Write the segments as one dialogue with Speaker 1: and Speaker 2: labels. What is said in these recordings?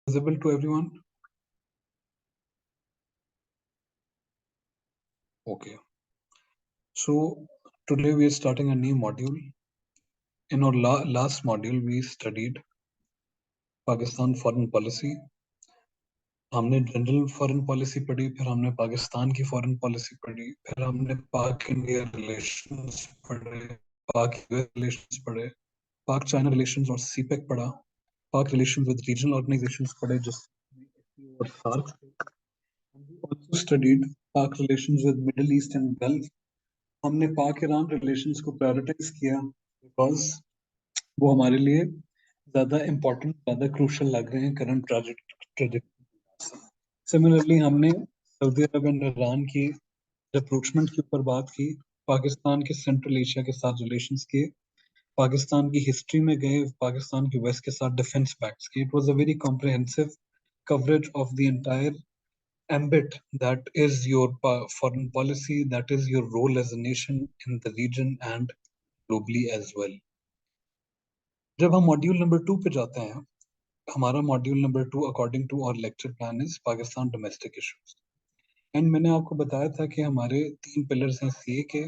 Speaker 1: visible to everyone? Okay. So today we are starting a new module. In our last module, we studied Pakistan foreign policy. हमने general foreign policy पढ़ी, फिर हमने पाकिस्तान की foreign policy पढ़ी, फिर हमने पाक इंडिया रिलेशंस पढ़े, पाक यूएस रिलेशंस पढ़े, पाक चाइना रिलेशंस और सीपेक पढ़ा, पाक रिलेशंस विद रीजनल ऑर्गेनाइजेशंस पढ़े जिसमें और सार्क थे. We also studied पाक relations with middle east and gulf. हमने पाक ईरान रिलेशंस को प्रायोरिटाइज किया बिकॉज वो हमारे लिए ज्यादा इम्पोर्टेंट, ज्यादा क्रूशल लग रहे हैं करंट ट्रेजेक्टरी. सिमिलरली हमने सऊदी अरब एंड ईरान की अप्रोचमेंट के ऊपर बात की, पाकिस्तान के सेंट्रल एशिया के साथ रिलेशंस के, पाकिस्तान की हिस्ट्री में गए, पाकिस्तान के वेस्ट के साथ डिफेंस पैक्ट्स के. It was a very comprehensive coverage of the entire ambit that is your foreign policy, that is your role as a nation in the region and globally as well. जब हम module number 2 पे जाते हैं, हमारा module number 2 according to our lecture plan is Pakistan domestic issues. And मैंने आपको बताया था कि हमारे 3 पिलर्स हैं सीए के: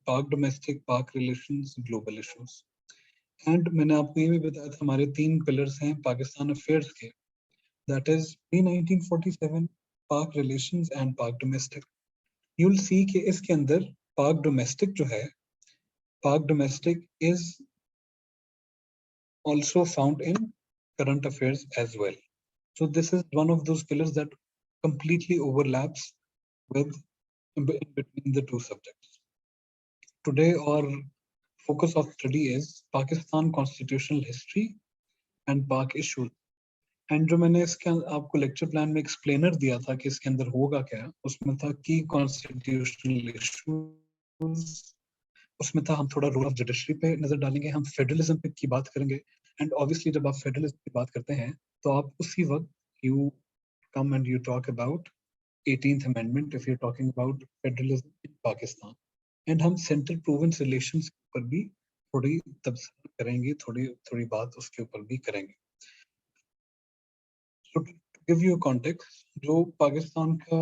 Speaker 1: पाक डोमेस्टिक, पाक रिलेशंस, ग्लोबल इश्यूज. एंड मैंने आपको ये भी बताया था हमारे 3 पिलर्स हैं पाकिस्तान अफेयर्स के, दैट इज प्री 1947, पाक रिलेशंस एंड पाक डोमेस्टिक. यू विल सी कि इसके अंदर पाक डोमेस्टिक जो है, पाक domestic is also found in current affairs as well. So this is one of those pillars that completely overlaps with in between the two subjects. Today our focus of study is Pakistan constitutional history and Pak issues. And जो मैंने इसके आपको lecture plan में explainer दिया था कि इसके अंदर होगा क्या, उसमें था की कॉन्स्टिट्यूशनल इश्यूज, उसमें था हम थोड़ा रोल ऑफ जुडिशरी पे नजर डालेंगे, हम फेडरलिज्म पे की बात करेंगे. एंड ऑब्वियसली जब आप फेडरलिज्म की बात करते हैं तो आप उसी वक्त you come and you talk about 18th amendment if you talking about federalism in Pakistan. And हम सेंट्रल प्रोविंस रिलेशंस पर भी थोड़ी तबसरा करेंगे, थोड़ी बात उसके ऊपर भी करेंगे. So to give you a context, जो पाकिस्तान का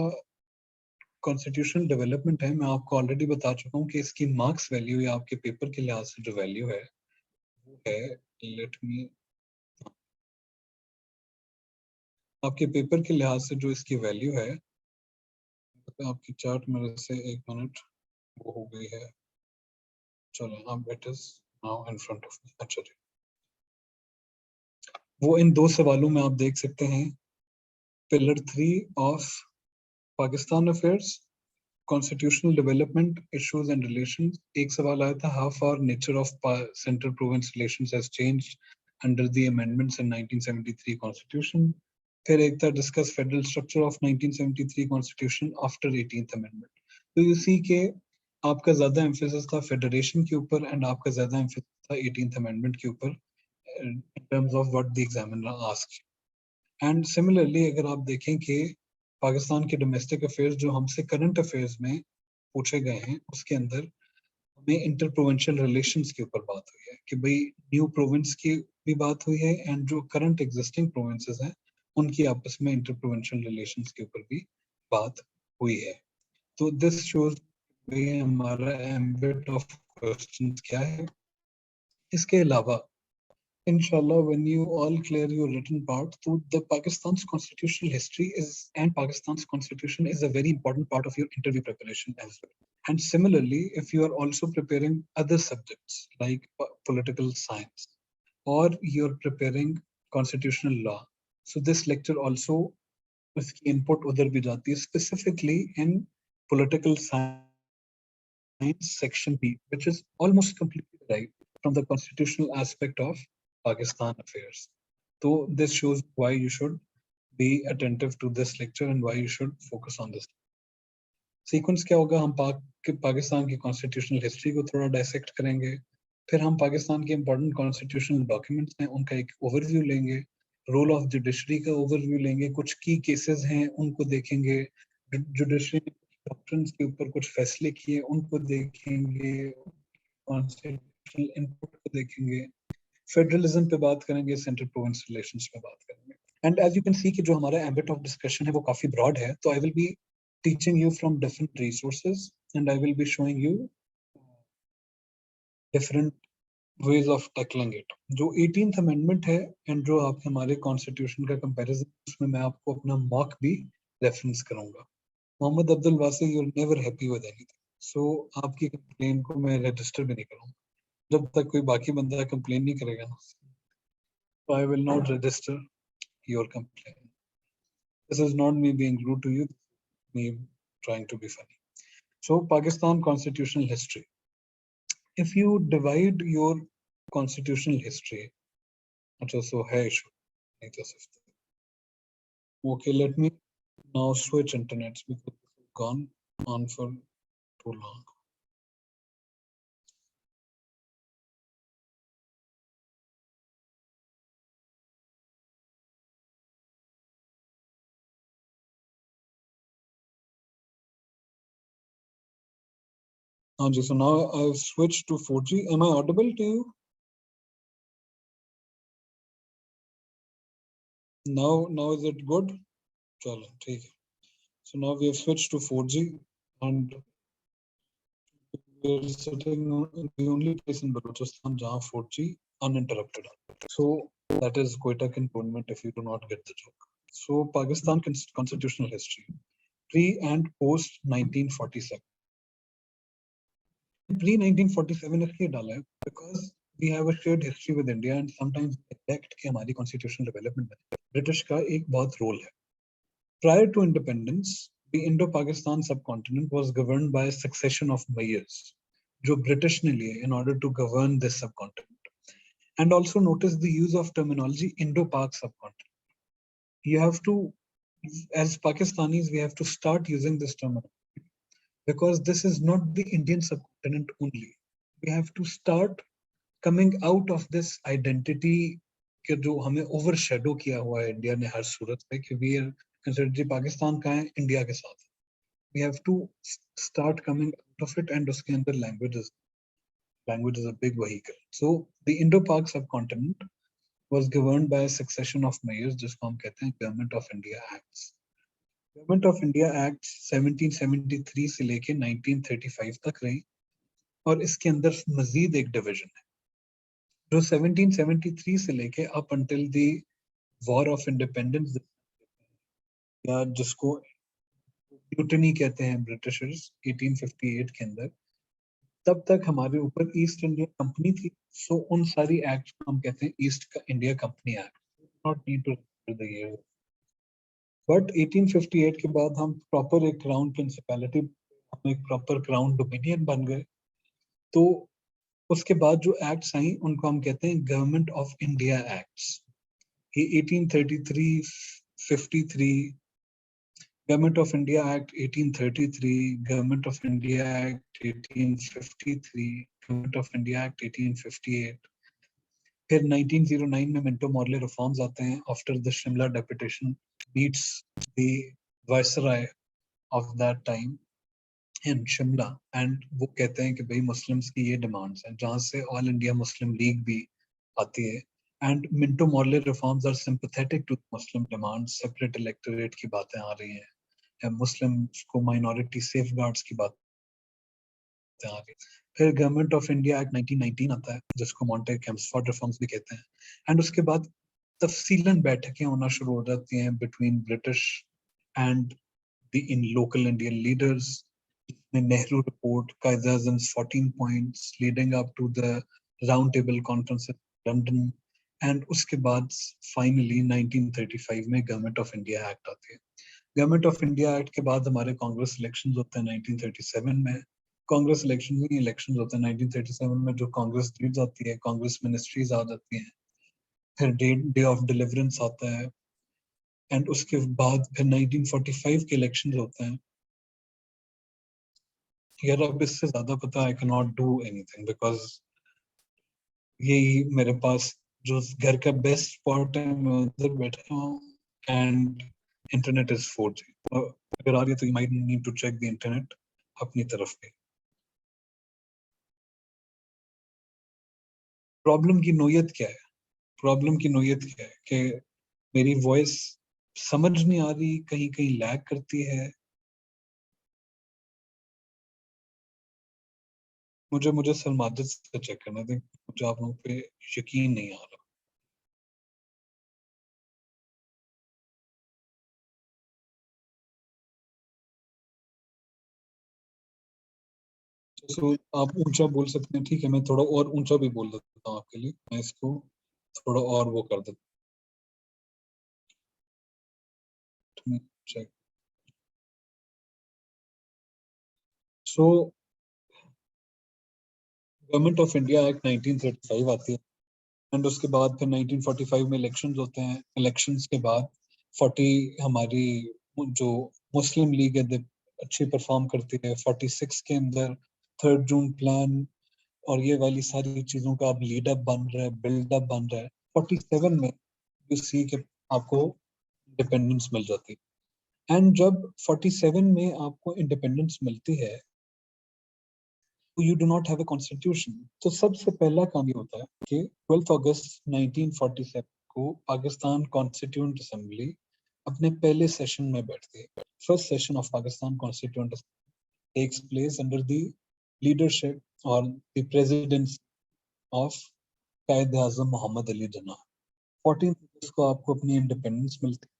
Speaker 1: कॉन्स्टिट्यूशनल डेवलपमेंट है, मैं आपको ऑलरेडी बता चुका हूँ कि इसकी मार्क्स वैल्यू या आपके पेपर के लिहाज से जो वैल्यू है वो है, लेट मी, आपके पेपर के लिहाज से जो इसकी वैल्यू है, आपकी चार्ट मेरे से एक मिनट वो हो गई है, चलो अब it is now in front of me. अच्छा जी, वो इन 2 सवालों में आप देख सकते हैं, pillar 3 of Pakistan affairs, constitutional development issues and relations. एक सवाल आया था, how far nature of central province relations has changed under the amendments in 1973 constitution. फिर एक था discuss federal structure of 1973 constitution after 18th amendment. तो यू सी के आपका ज्यादा एम्फेसिस था फेडरेशन के ऊपर एंड आपका ज्यादा एम्फेसिस था 18th अमेंडमेंट के ऊपर in terms of what the examiner asked. And similarly अगर आप देखें कि पाकिस्तान के डोमेस्टिक अफेयर्स जो हमसे करंट अफेयर्स में पूछे गए हैं, उसके अंदर हमें इंटर प्रोविंशियल रिलेशंस के ऊपर बात हुई है कि भाई न्यू प्रोविंस की भी बात हुई है एंड जो करंट एग्जिस्टिंग प्रोविंसेस हैं उनकी आपस में इंटर प्रोविंशियल रिलेशंस के ऊपर भी बात हुई है. तो दिस शोज हमारा एम्बिट ऑफ क्वेश्चंस क्या है. इसके अलावा Inshallah, when you all clear your written part, so the Pakistan's constitutional history is and Pakistan's constitution is a very important part of your interview preparation as well. And similarly, if you are also preparing other subjects like political science or you're preparing constitutional law, so this lecture also uski input udhar bhi jati hai, specifically in political science section B, which is almost completely right from the constitutional aspect of Pakistan affairs. So this shows why you should be attentive to this lecture and why you should focus on this. Sequence क्या होगा, हम पाकिस्तान की constitutional history को थोड़ा dissect करेंगे, फिर हम पाकिस्तान के इंपॉर्टेंट कॉन्स्टिट्यूशनल डॉक्यूमेंट्स हैं उनका एक ओवरव्यू लेंगे, रोल ऑफ जुडिशरी का ओवरव्यू लेंगे, कुछ की केसेस हैं उनको देखेंगे, जुडिशरी ने डॉक्ट्रिन्स के ऊपर कुछ फैसले किए उनको देखेंगे, कॉन्स्टिट्यूशनल इनपुट को देखेंगे, फेडरलिज्म पे बात करेंगे, सेंट्रल प्रोविंस रिलेशंस पे बात करेंगे. And as you can see कि जो हमारा ambit of discussion है वो काफी broad है, तो I will be teaching you from different resources and I will be showing you different ways of tackling it. जो 18th amendment है and जो आप हमारे constitution का comparison, उसमें मैं आपको अपना mock भी reference करूंगा. मोहम्मद अब्दुल वासी, you're never happy with anything. So आपकी complaint को मैं register भी नहीं करूंगा. जब तक कोई बाकी बंदा complain नहीं करेगा ना, so I will not register your complaint. This is not me being rude to you, me trying to be funny. So Pakistan constitutional history. If you divide your constitutional history, अच्छा so है issue नहीं तो सिर्फ. Okay, let me now switch internets because it's gone on for too long. Anji, so now I've switched to 4G. Am I audible to you? Now is it good? Chalo, theek hai. So now we have switched to 4G and we're sitting in the only place in Balochistan jahan 4G uninterrupted. So that is quite a cantonment if you do not get the joke. So Pakistan constitutional history, pre and post 1947. Pre-1947 इसलिए डाला है because we have a shared history with India and sometimes we neglect कि हमारी constitutional development में British का एक बहुत role है. Prior to independence, the Indo-Pakistan subcontinent was governed by a succession of mayors, जो British ने लिए in order to govern this subcontinent. And also notice the use of terminology Indo-Pak subcontinent. You have to, as Pakistanis, we have to start using this terminology because this is not the Indian subcontinent only. We have to start coming out of this identity कि जो हमें overshadow किया हुआ है India ने हर सूरत में कि we are considered Pakistan का है इंडिया के साथ. We have to start coming out of it and उसके अंदर language is a big vehicle. So the Indo-Pak subcontinent was governed by a succession of mayors जिसको हम कहते हैं Government of India Acts. Government of India Acts 1773 से लेके 1935 तक रही और इसके अंदर मजीद एक डिवीजन है जो 1773 से लेके up until the War of Independence या जिसको mutiny कहते हैं ब्रिटिशर्स 1858 के अंदर, तब तक हमारे ऊपर ईस्ट इंडिया कंपनी थी. सो उन सारी एक्ट हम कहते हैं East India Company act. Not need to the year, but 1858 के बाद हम प्रॉपर एक क्राउन प्रिंसिपैलिटी, हम एक प्रॉपर क्राउन डोमिनियन बन गए. तो उसके बाद जो एक्ट्स आई उनको हम कहते हैं गवर्नमेंट ऑफ इंडिया एक्ट्स. ये 1833, 53, Government of India Act 1833, Government of India Act 1853, Government of India Act 1858. फिर 1909 में मिंटो मॉर्ले रिफॉर्म्स आते हैं after the Shimla deputation meets the viceroy of that time in Shimla and वो कहते हैं कि भाई मुस्लिम्स की ये डिमांड्स हैं, जहाँ से ऑल इंडिया मुस्लिम लीग भी आती है. And Minto Morley reforms are sympathetic to Muslim demands. Separate electorate की बातें आ रही हैं, मुस्लिम्स को माइनॉरिटी सेफगार्ड्स की बात आ रही. फिर गवर्नमेंट ऑफ इंडिया एक्ट 1919 आता है जिसको मॉन्टे-कैम्सफोर्ड रिफॉर्म्स भी कहते हैं. एंड उसके बाद तफसीलन बैठकें होना शुरू हो जाती हैं between British and the in local Indian leaders. Nehru report, Quaid-e-Azam's 14 points leading up to the round table conference in London. And उसके बाद फाइनली 1935 में गवर्नमेंट ऑफ इंडिया एक्ट आती है. गवर्नमेंट ऑफ इंडिया एक्ट के बाद हमारे कांग्रेस इलेक्शंस होते हैं 1937 में. कांग्रेस इलेक्शन में इलेक्शंस होते हैं 1937 में, जो कांग्रेस जीत जाती है, कांग्रेस मिनिस्ट्रीज आ जाती हैं. फिर डे ऑफ डिलीवरेंस आता है एंड उसके बाद फिर 1945 के इलेक्शंस होते हैं. यार अब इससे ज्यादा पता I can not do anything because यही मेरे पास जो घर का बेस्ट स्पॉट है, मैं उधर बैठा हूँ एंड इंटरनेट इज 4G. अगर आ रही है तो you might need to check the internet अपनी तरफ पे. प्रॉब्लम की नोयत क्या है? प्रॉब्लम की नोयत क्या है कि मेरी वॉइस समझ नहीं आ रही, कहीं कहीं लैग करती है। मुझे सलमादित से चेक करना दें, मुझे आप लोगों पे यकीन नहीं आ रहा। तो आप ऊंचा बोल सकते हैं, ठीक है, मैं थोड़ा और ऊंचा भी बोल देता हूँ आपके लिए, मैं इसको थोड़ा और वो कर देता हूँ। Check. So government of India act 1935 आती है, एंड उसके बाद फिर 1945 में इलेक्शंस होते हैं। इलेक्शंस के बाद 40 हमारी जो मुस्लिम लीग है अच्छी परफॉर्म करती है। 46 के अंदर थर्ड जून प्लान और ये वाली सारी चीजों का अब लीड अप बन रहा है, बिल्डअप बन रहा है। 47 में यू सी के आपको इंडिपेंडेंस मिल जाती है। एंड जब 47 में आपको इंडिपेंडेंस मिलती है, you do not have a constitution. तो सबसे पहला काम ये होता है कि 12 अगस्त 1947 को पाकिस्तान कॉन्स्टिट्यूंट असेंबली अपने पहले सेशन में बैठती है। First session of Pakistan constituent takes place under the leadership और the presidency of Quaid Azam Mohammad Ali Jinnah. 14 अगस्त को आपको अपनी इंडिपेंडेंस मिलती है,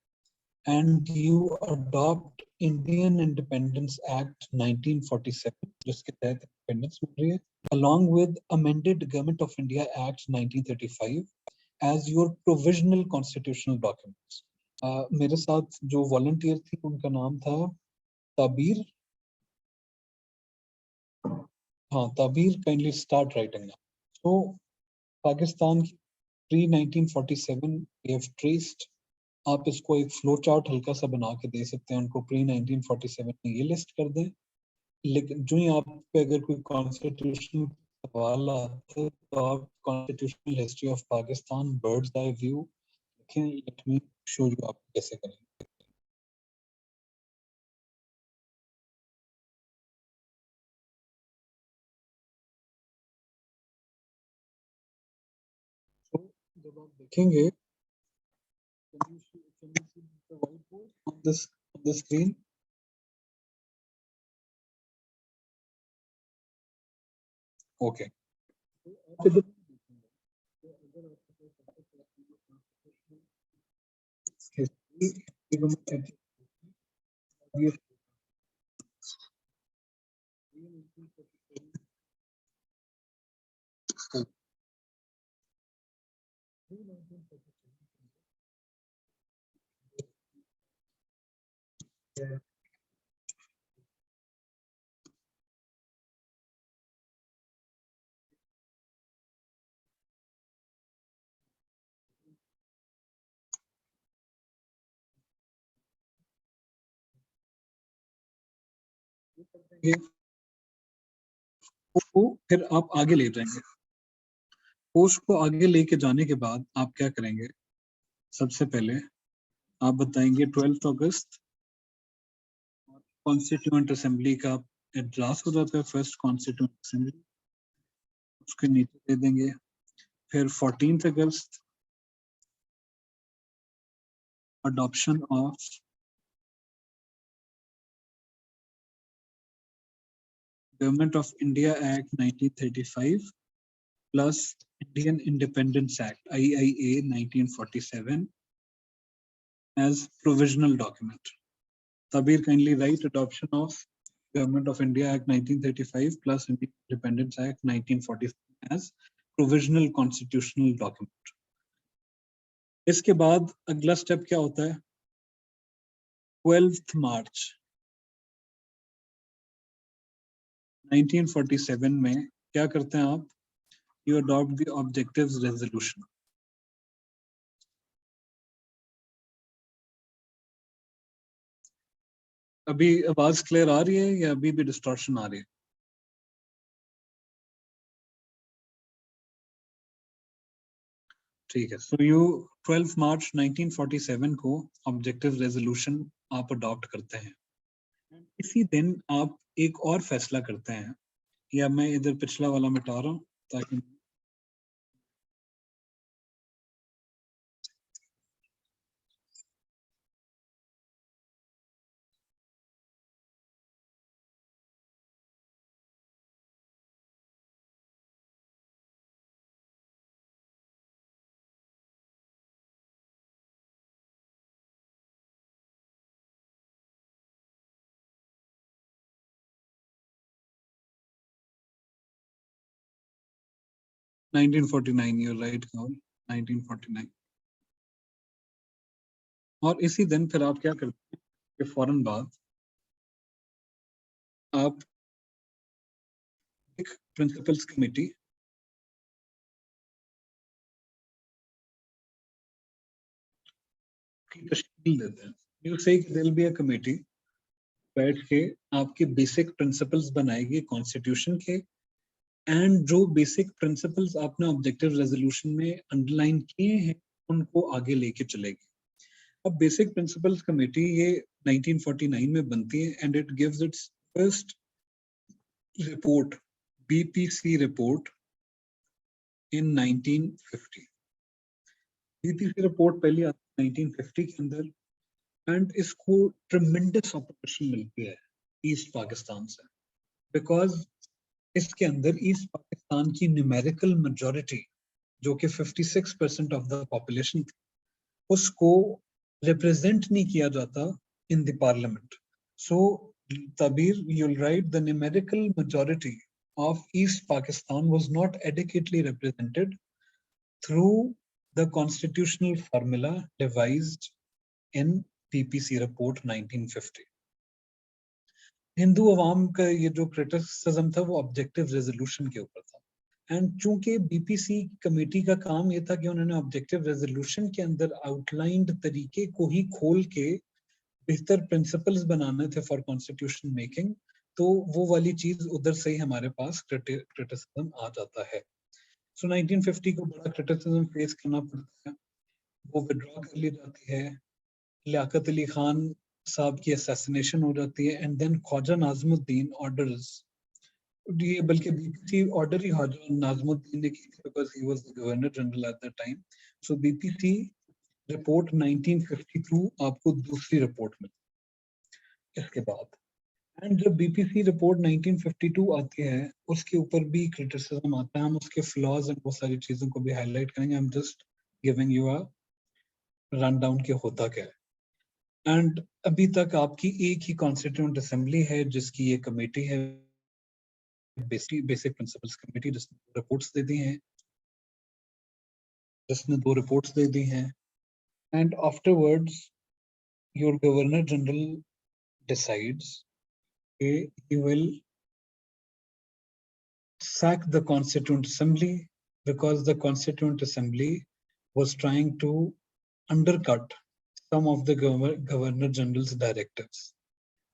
Speaker 1: and you adopt Indian independence act 1947, जिसके तहत इंडिपेंडेंस मिल रही है, along with amended Government of India Act 1935 as your provisional constitutional documents. मेरे साथ जो वॉलंटियर थी उनका नाम था ताबीर। हाँ, ताबीर, काइंडली स्टार्ट राइटिंग नाउ। सो पाकिस्तान की प्री 1947 वी हैव ट्रेस्ड। आप इसको एक फ्लो चार्ट हल्का सा बना के दे सकते हैं उनको, प्री 1947 में ये लिस्ट कर दें। लेकिन जो ही आप पे अगर कोई कॉन्स्टिट्यूशनल सवाल आता है तो आप constitutional history of Pakistan birds eye view लिखें। लेट मी शो यू आप कैसे करेंगे। तो जब आप देखेंगे, on the screen, ओके। आप इधर देखेंगे, अगर आपके पास हिस्ट्री, ये को फिर आप आगे ले जाएंगे। पोस्ट को आगे लेके जाने के बाद आप क्या करेंगे, सबसे पहले आप बताएंगे 12 अगस्त कॉन्स्टिट्यूएंट असेंबली का इजलास हो जाता है, फर्स्ट कॉन्स्टिट्यूएंट असेंबली, उसके नीचे दे देंगे। फिर 14 अगस्त adoption of Government of India Act 1935 plus Indian Independence Act IIA 1947 as provisional document. Tabir, kindly write adoption of Government of India Act 1935 plus Indian Independence Act 1947 as provisional constitutional document. इसके बाद अगला step क्या होता है, 12 मार्च 1947 में क्या करते हैं आप, you adopt the objectives resolution. अभी आवाज क्लियर आ रही है या अभी भी डिस्टॉर्शन आ रही है? ठीक है। सो यू 12 मार्च 1947 को ऑब्जेक्टिव रेजोल्यूशन आप अडॉप्ट करते हैं। इसी दिन आप एक और फैसला करते हैं, या मैं इधर पिछला वाला मिटा रहा हूँ ताकि 1949, you're right, Kaul, 1949। और इसी दिन फिर आप क्या करते हैं कि फौरन बाद आप एक प्रिंसिपल्स कमेटी की तश्कील देते हैं। You say there will be a committee बैठ के आपके बेसिक प्रिंसिपल्स बनाएगी कॉन्स्टिट्यूशन के, एंड जो बेसिक प्रिंसिपल्स आपने ऑब्जेक्टिव रेजोल्यूशन में अंडरलाइन किए हैं उनको आगे लेके चलेगी। अब बेसिक प्रिंसिपल्स कमेटी ये 1949 में बनती है and it gives it's first report, BPC report, in 1950। BPC report पहली आती है 1950 के अंदर, एंड इसको ट्रेमेंडस ऑपोजिशन मिलती है ईस्ट पाकिस्तान से, बिकॉज इसके अंदर ईस्ट पाकिस्तान की न्यूमेरिकल मेजॉरिटी जो कि 56% ऑफ द पॉपुलेशन थी, उसको रिप्रेजेंट नहीं किया जाता in the parliament. So Tabeer, you'll write the numerical majority of East Pakistan was not adequately represented through the constitutional formula devised in PPC report 1950। Hindu अवाम का ये जो क्रिटिसिज्म था वो ऑब्जेक्टिव रेजोल्यूशन के ऊपर था, एंड चूंकि बीपीसी कमेटी का काम ये था कि उन्होंने ऑब्जेक्टिव रेजोल्यूशन के अंदर आउटलाइंड तरीके को ही खोल के बेहतर प्रिंसिपल्स बनाने थे फॉर कॉन्स्टिट्यूशन मेकिंग, तो वो वाली चीज उधर से ही हमारे पास क्रिटिसिज्म आ जाता है। सो 1950 को बड़ा क्रिटिसिज्म फेस करना पड़ता है, वो विड्रॉ कर ली जाती है, लियाकत अली खान साहब की असैसिनेशन हो जाती है, एंड देन ख्वाजा नाज़मुद्दीन ऑर्डर्स, ये बल्कि बीपीसी ऑर्डर ही ख्वाजा नाज़मुद्दीन ने की थी because he was the governor general at that time. So BPC report 1952 आपको दूसरी रिपोर्ट मिली इसके बाद, एंड जब बीपीसी रिपोर्ट 1952 आती है उसके ऊपर भी क्रिटिसिज्म आता है, हम उसके फ्लॉज एंड वो सारी चीजों को भी हाईलाइट करेंगे। I am just giving you a run down के होता क्या है। एंड अभी तक आपकी एक ही कॉन्स्टिट्यूएंट असेंबली है जिसकी ये कमेटी है, बेसिक प्रिंसिपल्स कमेटी, जिसने दो रिपोर्ट्स दे दी हैं, and afterwards your governor general decides he will sack the Constituent Assembly because the Constituent Assembly was trying to undercut some of the Governor General's directives,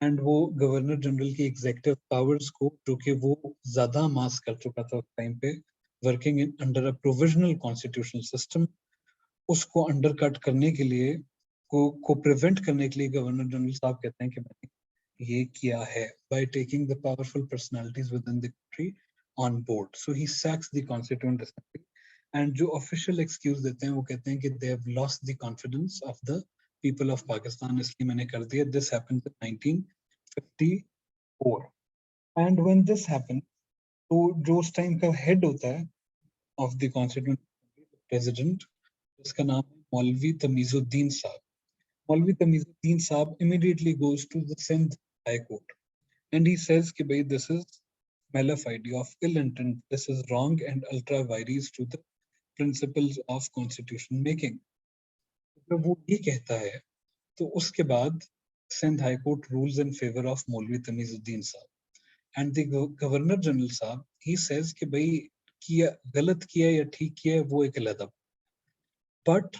Speaker 1: and वो Governor General की executive powers को, जो कि वो ज़्यादा मास कर चुका था उस टाइम पे, working in under a provisional constitutional system, उसको अंडरकट करने के लिए को प्रिवेंट करने के लिए गवर्नर जनरल साहब कहते हैं कि मैंने ये किया है by taking the powerful personalities within the country on board. So he sacks the Constituent Assembly, and जो official excuse देते हैं वो कहते हैं कि they have lost the confidence of the people of Pakistan, इसलिए मैंने कर दिया। This happened in 1954, and when this happened, तो जो उस टाइम का हेड होता है of the Constituent Assembly, president, जिसका नाम है मौलवी तमीजुद्दीन साहब, मौलवी तमीजुद्दीन साहब immediately goes to the Sindh High Court and he says कि भाई this is mala fide of ill intent, this is wrong and ultra vires to the principles of constitution making। जब वो ये कहता है तो उसके बाद Sindh high court rules in favour of Maulvi Tamizuddin साहब एंड द गवर्नर जनरल साहब, ही सेज कि भाई किया गलत किया या ठीक किया वो एक अलग, बट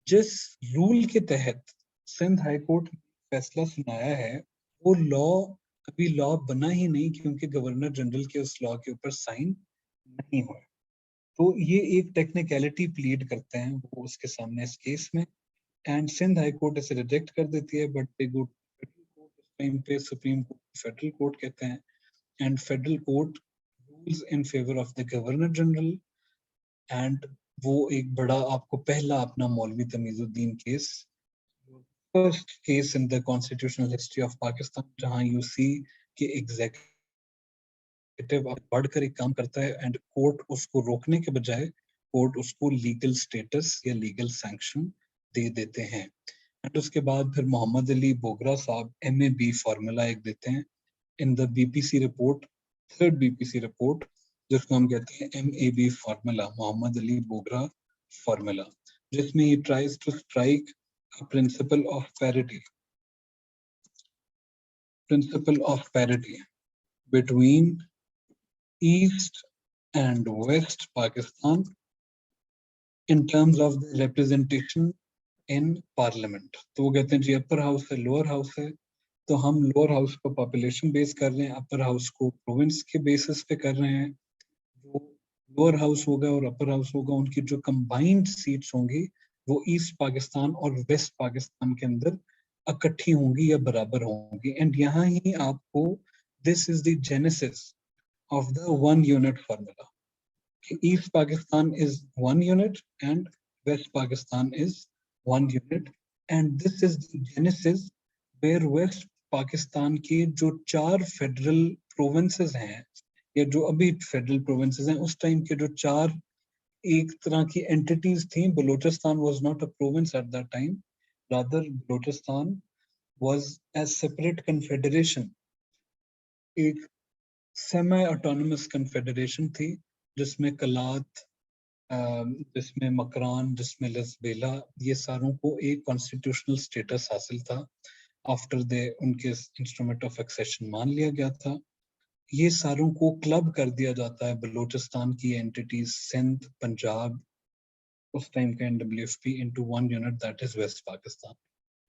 Speaker 1: जिस रूल के तहत सिंध हाई कोर्ट ने फैसला सुनाया है वो लॉ अभी लॉ बना ही नहीं, क्योंकि गवर्नर जनरल के उस लॉ के ऊपर साइन नहीं हुआ। तो ये एक टेक्निकलिटी प्लीड करते हैं वो उसके सामने इस केस में, एंड सिंध हाई कोर्ट इसे रिजेक्ट कर देती है, but they go federal court, इस टाइम पे सुप्रीम कोर्ट फेडरल कोर्ट कहते हैं, and federal court rules in favour of the governor general, and वो एक बड़ा आपको पहला अपना मौलवी Tamizuddin case, first case in the constitutional history of Pakistan, जहां यू सी कि एग्जीक्यूटिव बढ़कर एक काम करता है एंड कोर्ट उसको रोकने के बजाय कोर्ट उसको लीगल स्टेटस या लीगल सैंक्शन दे देते हैं। एंड उसके बाद फिर मोहम्मद अली बोगरा साहब MAB फॉर्मूला एक देते हैं in the BPC report, third BPC report, जिसको हम कहते हैं MAB formula, Mohammad Ali Bogra formula, जिसमें he tries to strike a principle of parity between East and West Pakistan in terms of the representation in parliament. तो वो कहते हैं जी अपर हाउस है, लोअर हाउस है, तो हम लोअर हाउस को पॉपुलेशन बेस कर रहे हैं, अपर हाउस को प्रोविंस के बेसिस पे कर रहे हैं. जो लोअर हाउस होगा और अपर हाउस होगा, उनकी जो कंबाइंड सीट्स होंगी वो ईस्ट पाकिस्तान और वेस्ट पाकिस्तान के अंदर इकट्ठी होंगी या बराबर होंगी. एंड यहाँ ही आपको this is the genesis of the one unit formula. East Pakistan is one unit and West Pakistan is one unit, and this is the genesis where West Pakistan के जो 4 फेडरल प्रोविंसेस हैं या जो अभी federal provinces हैं, उस time के जो 4 एक तरह की एंटिटीज थी. Balochistan was not a province at that time, rather Balochistan was a separate confederation, एक सेमी ऑटोनमस कन्फेडरेशन थी जिसमें कलात, जिसमें मकरान, जिसमें लसबेला, ये सारों को एक कॉन्स्टिट्यूशनल स्टेटस हासिल था. आफ्टर दे उनके इंस्ट्रूमेंट ऑफ एक्सेशन मान लिया गया था. ये सारों को क्लब कर दिया जाता है बलूचिस्तान की एंटिटीज, सिंध, पंजाब, उस टाइम का NWFP into one unit, that is west Pakistan.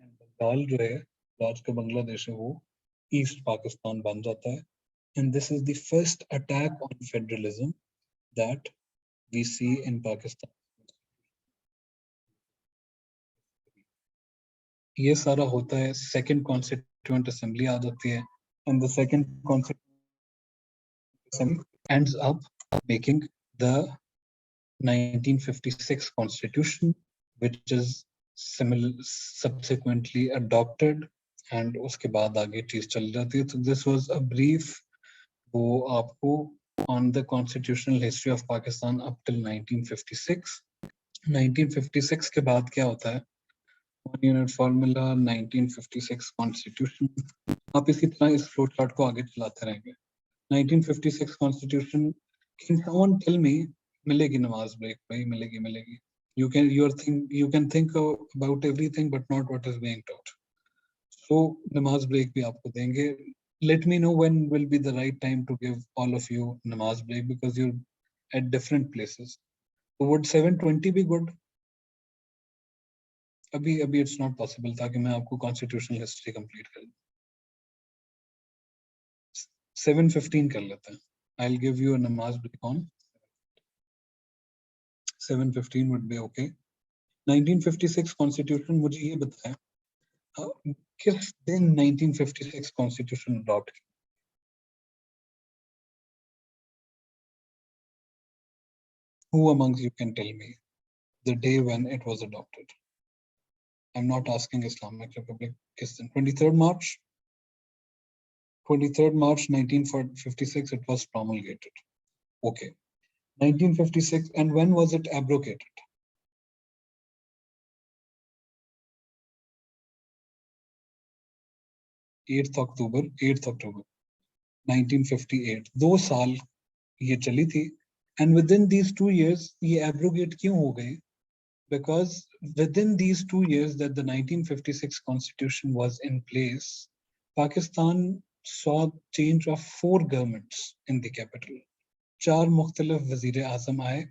Speaker 1: Bengal जो है, आज का बांग्लादेश है, वो ईस्ट पाकिस्तान बन जाता है. And this is the first attack on federalism that we see in Pakistan. ये सारा होता है, second constituent assembly आ जाती है, and the second constituent assembly ends up making the 1956 constitution, which is subsequently adopted, and उसके बाद आगे चीज चल जाती है. So this was a brief वो आपको on the constitutional history of Pakistan up till 1956. 1956 के बाद क्या होता है? One unit formula, 1956 constitution. आप इसी तरह इस फ्लो चार्ट को आगे चलाते रहेंगे. 1956 constitution. Can someone tell me? मिलेगी नमाज ब्रेक भाई, मिलेगी. You can think about everything but not what is being taught. So नमाज ब्रेक भी आपको देंगे. Let me know when will be the right time to give all of you namaz break, because you're at different places. So would 7:20 be good? अभी it's not possible ताकि मैं आपको constitutional history complete कर दूं. 7:15 कर लेते हैं. I'll give you a namaz break on 7:15 would be okay. 1956 constitution, मुझे ये बताएं किस दिन 1956 constitution adopt की? Who amongst you can tell me the day when it was adopted? I'm not asking Islamic Republic. 23rd March? 23rd March 1956 it was promulgated. Okay. 1956, and when was it abrogated? 8th October 1958. 2 साल ये चली थी, and within these 2 years ये abrogate क्यों हो गई? Because within these 2 years that the 1956 constitution was in place, Pakistan saw change of 4 governments in the capital. 4 मुख्तलिफ वज़ीर आज़म आए,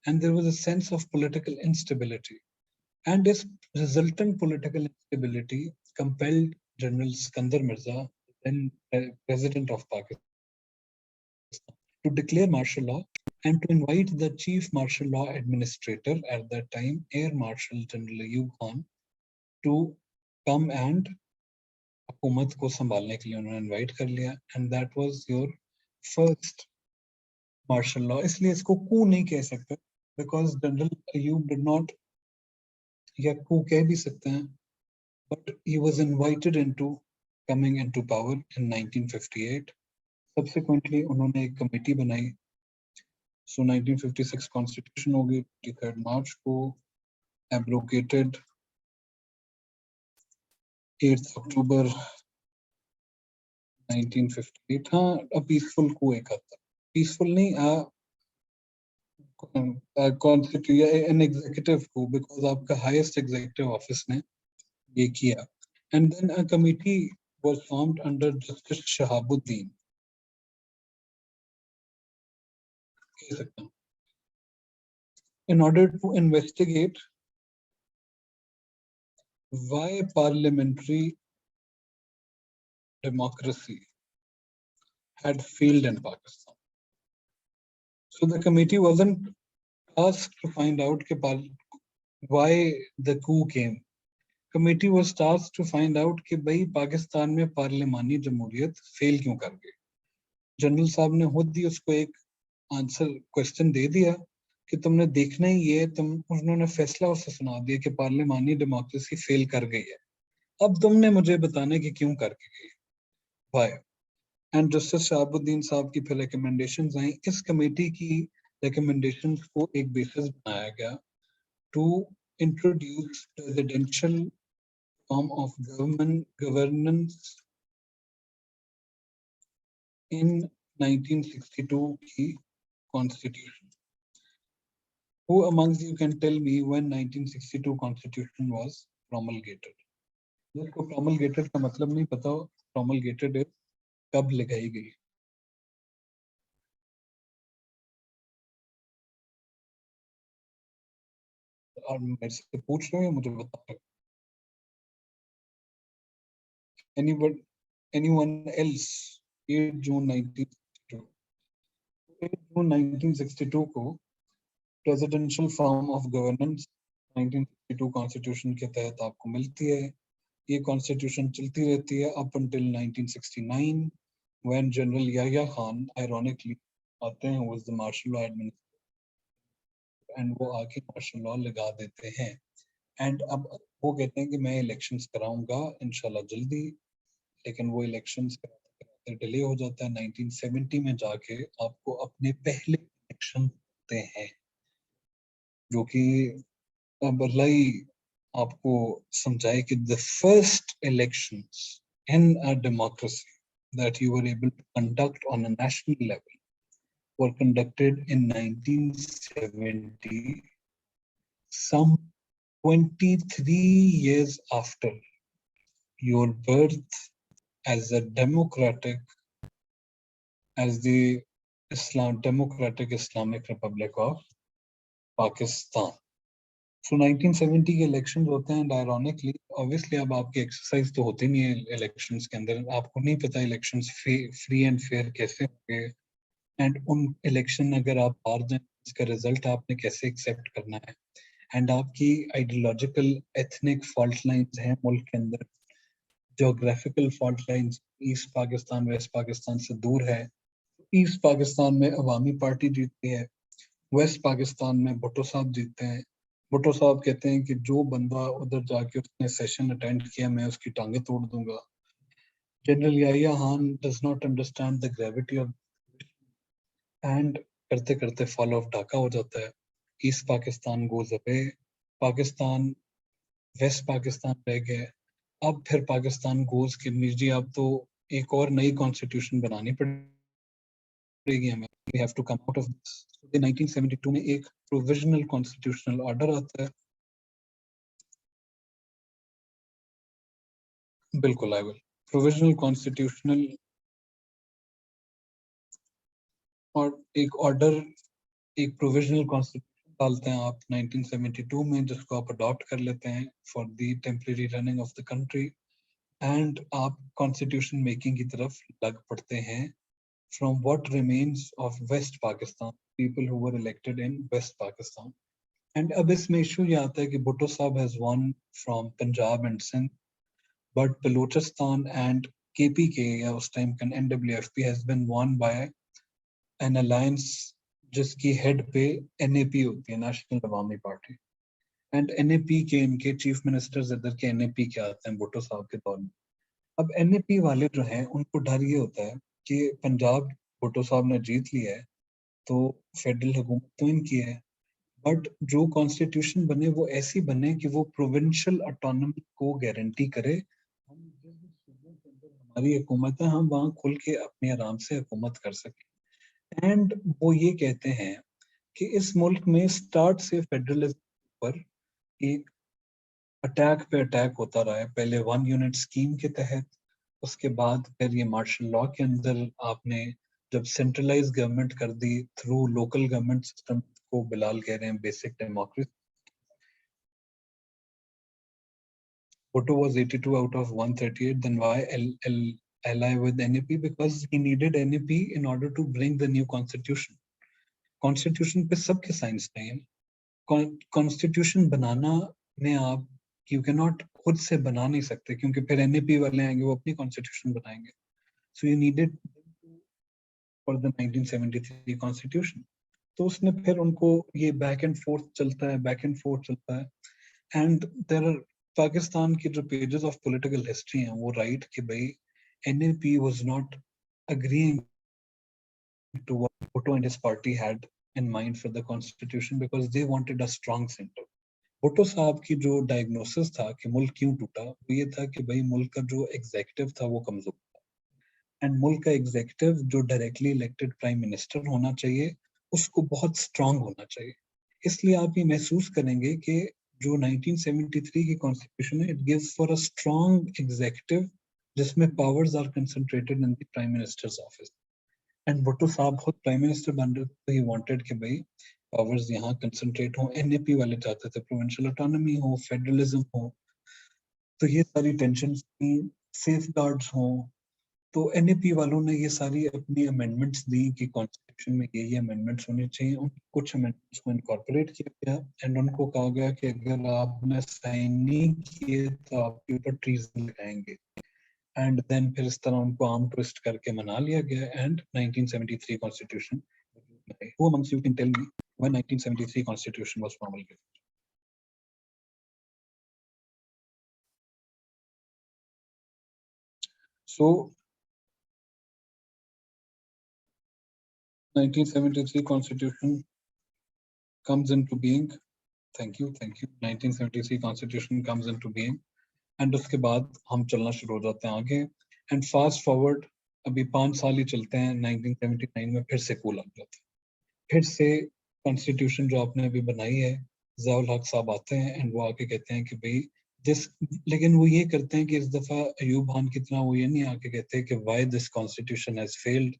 Speaker 1: and there was a sense of political instability, and this resultant political instability compelled General Sikandar Mirza, then President of Pakistan, to declare martial law and to invite the chief martial law administrator at that time, Air Marshal General Ayub Khan, to come and हुकूमत को संभालने के लिए उन्होंने invite कर लिया. And that was your first martial law. इसलिए इसको कू नहीं कह सकते, because general Ayub did not, या कू कह भी सकते हैं, but he was invited into coming into power in 1958. Subsequently उन्होंने एक कमेटी बनाई. सो 1956 कॉन्स्टिट्यूशन होगी 23 मार्च को, एब्रोगेटेड 8 अक्टूबर 1958. हाँ, पीसफुल को एक हद तक, पीसफुल नहीं, एन एग्जीक्यूटिव को, बिकॉज आपका हाईएस्ट एग्जीक्यूटिव ऑफिस ने ये किया. And then a committee was formed under justice Shahabuddin, कह सकता हूं, in order to investigate why parliamentary democracy had failed in Pakistan. So the committee wasn't asked to find out why the coup came. Committee was tasked to find out कि भाई पाकिस्तान में पार्लिमानी जमहूरियत fail क्यों कर गई. जनरल साहब ने खुद ही उसको एक आंसर क्वेश्चन दे दिया कि तुमने देखना ही ये, उन्होंने फैसला उसे सुना दिया कि पार्लिमानी डेमोक्रेसी फेल कर गई है. अब तुमने मुझे बताना कि क्यों करके गई, why. एंड जस्टिस शहाबुद्दीन साहब की फिर रिकमेंडेशंस आई. इस कमेटी की रिकमेंडेशंस को एक बेसिस बनाया गया to introduce presidential form of governance in 1962 की constitution. Who amongst you can tell me when 1962 constitution was promulgated? जिसको promulgated का मतलब नहीं पता, promulgated है कब लगाई गई. और मेरे से पूछ रहे हो या मुझे बता रहे हो? Anyone else? 8 जून 1962. 8 जून 1962 को presidential form of governance 1962 constitution के तहत आपको मिलती है. ये कॉन्स्टिट्यूशन चलती रहती है up until 1969 when general Yahya Khan ironically आते हैं, was the martial law administrator, and वो आके मार्शल लॉ लगा देते हैं. एंड अब वो कहते हैं कि मैं इलेक्शंस कराऊंगा इंशाल्लाह जल्दी, लेकिन वो इलेक्शंस कराते डिले हो जाता है. 1970 में जाके आपको अपने पहले इलेक्शन होते हैं, जो कि अब अल्लाह ही आपको समझाए कि the first elections in a democracy that you were able to conduct on a national level were conducted in 1970, some 23 years after your birth as the Democratic Islamic Republic of Pakistan. So 1970 के elections होते हैं. Ironically obviously अब आपकी exercise तो होती नहीं है elections के अंदर, आपको नहीं पता इलेक्शंस फ्री एंड फेयर कैसे होंगे, एंड उन इलेक्शन अगर आप हार जाए इसका रिजल्ट आपने कैसे एक्सेप्ट करना है. एंड आपकी आइडियोलॉजिकल एथनिक फॉल्ट लाइंस हैं मुल्क के अंदर, geographical fault lines. East Pakistan west Pakistan से दूर है. ईस्ट पाकिस्तान में अवामी पार्टी जीतती है, वेस्ट पाकिस्तान में भुट्टो साहब जीतते हैं. भुट्टो साहब कहते हैं कि जो बंदा उधर जाके उसने सेशन अटेंड किया मैं उसकी टांगे तोड़ दूंगा. General Yahya Khan does not understand the gravity of, and करते करते फॉल ऑफ ढाका हो जाता है. East Pakistan goes away, Pakistan west Pakistan रह गए. अब फिर पाकिस्तान गोज के जी अब तो एक और नई कॉन्स्टिट्यूशन बनानी पड़ेगी हमें, we have to come out of this. So 1972 में एक प्रोविजनल कॉन्स्टिट्यूशनल ऑर्डर आता है. बिल्कुल आई विल. प्रोविजनल कॉन्स्टिट्यूशनल और एक ऑर्डर, एक प्रोविजनल कॉन्स्टिट्यूशन डालते हैं आप 1972 में, जिसको आप अडॉप्ट कर लेते हैं for the temporary running of the country, and आप कॉन्स्टिट्यूशन मेकिंग की तरफ लग पड़ते हैं from what remains of West Pakistan, people who were elected in West Pakistan. And अब इसमें इशू ये आता है कि भुट्टो साहब has won from Punjab and Sindh, but Balochistan and KPK या उस टाइम का NWFP has been won by an alliance जिसकी हेड पे NAP होती है, national Awami party. And NAP के इनके चीफ मिनिस्टर्स इधर के NAP के आते हैं भुट्टो साहब के दौर में. अब NAP वाले जो हैं उनको डर ये होता है कि पंजाब भुट्टो साहब ने जीत लिया है तो फेडरल हुकूमत तो इनकी है, बट जो कॉन्स्टिट्यूशन बने वो ऐसी बने कि वो प्रोविंशियल ऑटोनॉमी को गारंटी करे. हम जिस सूबे के अंदर हमारी हुकूमत है हम वहाँ खुल के अपने आराम से हुकूमत कर सकें. एंड वो ये कहते हैं कि इस मुल्क में स्टार्ट से फेडरलिज्म पर एक अटैक पे अटैक होता रहा है। पहले 1 यूनिट स्कीम के तहत, उसके बाद फिर ये मार्शल लॉ के अंदर आपने जब सेंट्रलाइज गवर्नमेंट कर the through local government system को बिलाल कह रहे हैं basic democracy. Bhutto was 82 out of 138. Then why ally with NAP? Because he needed NAP in order to bring the new constitution. Constitution पे सबके साइंस नहीं है। Constitution बनाना में आप you cannot खुद से बना नहीं सकते, क्योंकि फिर NAP वाले आएंगे वो अपनी constitution बनाएंगे। So you needed for the 1973 constitution. तो उसने फिर उनको ये बैक एंड फोर्थ चलता है, बैक एंड फोर्थ चलता है। एंड देयर आर पाकिस्तान की जो पेजेस ऑफ पॉलिटिकल हिस्ट्री हैं वो राइट कि भाई NAP was not agreeing to what Bhutto and his party had in mind for the constitution because they wanted a strong center. Bhutto साहब की जो डायग्नोसिस था कि मुल्क क्यों टूटा, वो ये था कि भाई मुल्क का जो एग्जीक्यूटिव था वो कमजोर था, एंड मुल्क का एग्जीक्यूटिव जो डायरेक्टली इलेक्टेड प्राइम मिनिस्टर होना चाहिए उसको बहुत स्ट्रांग होना चाहिए। इसलिए आप ये महसूस करेंगे कि जो 1973 की कॉन्स्टिट्यूशन है it gives for a strong executive जिसमें powers are concentrated in the prime minister's office. And Bhutto साहब खुद प्राइम मिनिस्टर बन रहे थे, ही वांटेड कि भाई पावर्स यहाँ कंसंट्रेट हो। एनएपी वाले चाहते थे प्रोविंशियल ऑटोनॉमी हो, फेडरलिज्म हो, तो ये सारी टेंशन की सेफ गार्ड्स हो। तो एनएपी वालों ने ये सारी अपनी अमेंडमेंट्स दी कि कॉन्स्टिट्यूशन में ये अमेंडमेंट्स होने चाहिए। उन कुछ अमेंडमेंट्स को इनकॉर्पोरेट किया गया एंड उनको कहा गया कि अगर आपने साइन नहीं किए तो आपके ऊपर ट्रीजन लगाएंगे। एंड देन फिर इस तरह उनको आर्म ट्विस्ट करके मना लिया गया and 1973 constitution. Who amongst you can tell me when 1973 constitution was promulgated? So 1973 constitution comes into being. Thank you. 1973 constitution comes into being and उसके बाद हम चलना शुरू हो जाते हैं आगे एंड फास्ट फॉरवर्ड अभी 5 साल ही चलते हैं। 1979 में फिर से कूल आ जाता है, फिर से कॉन्स्टिट्यूशन जो आपने अभी बनाई है, ज़ियाउल हक साहब आते हैं एंड वो आके कहते हैं कि भाई जिस, लेकिन वो ये करते हैं कि इस दफा अयूब खान की तरह वो ये नहीं आके कहते कि why this constitution has failed,